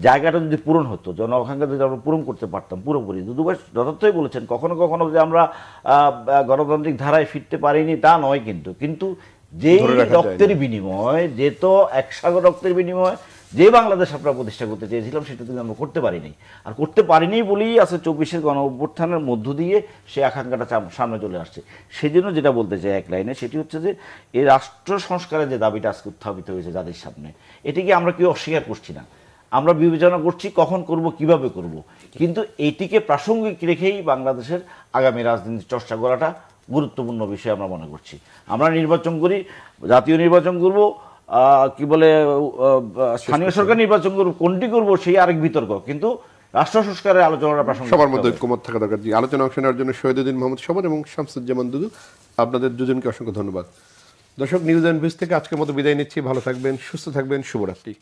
জায়গাটা যদি পূরণ হতো, জন আকাঙ্ক্ষা যদি আমরা পূরণ করতে পারতাম পুরোপুরি, দুদুভাই যথার্থই বলেছেন, কখনো কখনো যে আমরা গণতান্ত্রিক ধারায় ফিরতে পারিনি তা নয়, কিন্তু যে রক্তের বিনিময়, যে তো 1 সাগর রক্তের বিনিময় যে বাংলাদেশ আমরা প্রতিষ্ঠা করতে চেয়েছিলাম, সেটা কিন্তু আমরা করতে পারিনি। আর করতে পারিনি বলেই আছে 24-এর গণ অভ্যুত্থানের মধ্য দিয়ে সেই আকাঙ্ক্ষাটা সামনে চলে আসছে। সেই জন্য যেটা বলতে চাই এক লাইনে, সেটি হচ্ছে যে এই রাষ্ট্র সংস্কারের যে দাবিটা আজকে উত্থাপিত হয়েছে যাদের সামনে, এটিকে আমরা কেউ অস্বীকার করছি না। আমরা বিবেচনা করছি কখন করব, কিভাবে করব, কিন্তু এটিকে প্রাসঙ্গিক রেখেই বাংলাদেশের আগামী রাজনীতি চর্চা করাটা গুরুত্বপূর্ণ বিষয় আমরা মনে করছি। আমরা নির্বাচন করি, জাতীয় নির্বাচন করব, কি বলে স্থানীয় সরকার নির্বাচন করব, কোনটি করব সেই আরেক বিতর্ক, কিন্তু রাষ্ট্র সংস্কারের আলোচনাটা প্রাসঙ্গিক, সবার মধ্যে ঐক্যমত থাকা দরকার। আলোচনা অংশ নেওয়ার জন্য শহীদুদ্দিন মোহাম্মদ শোভন এবং শামসুজ্জামান দুদু, আপনাদের দুজনকে অসংখ্য ধন্যবাদ। দর্শক, নিউজ এন্ড ভিউজ থেকে আজকের মতো বিদায় নিচ্ছি। ভালো থাকবেন, সুস্থ থাকবেন, শুভরাত্রি।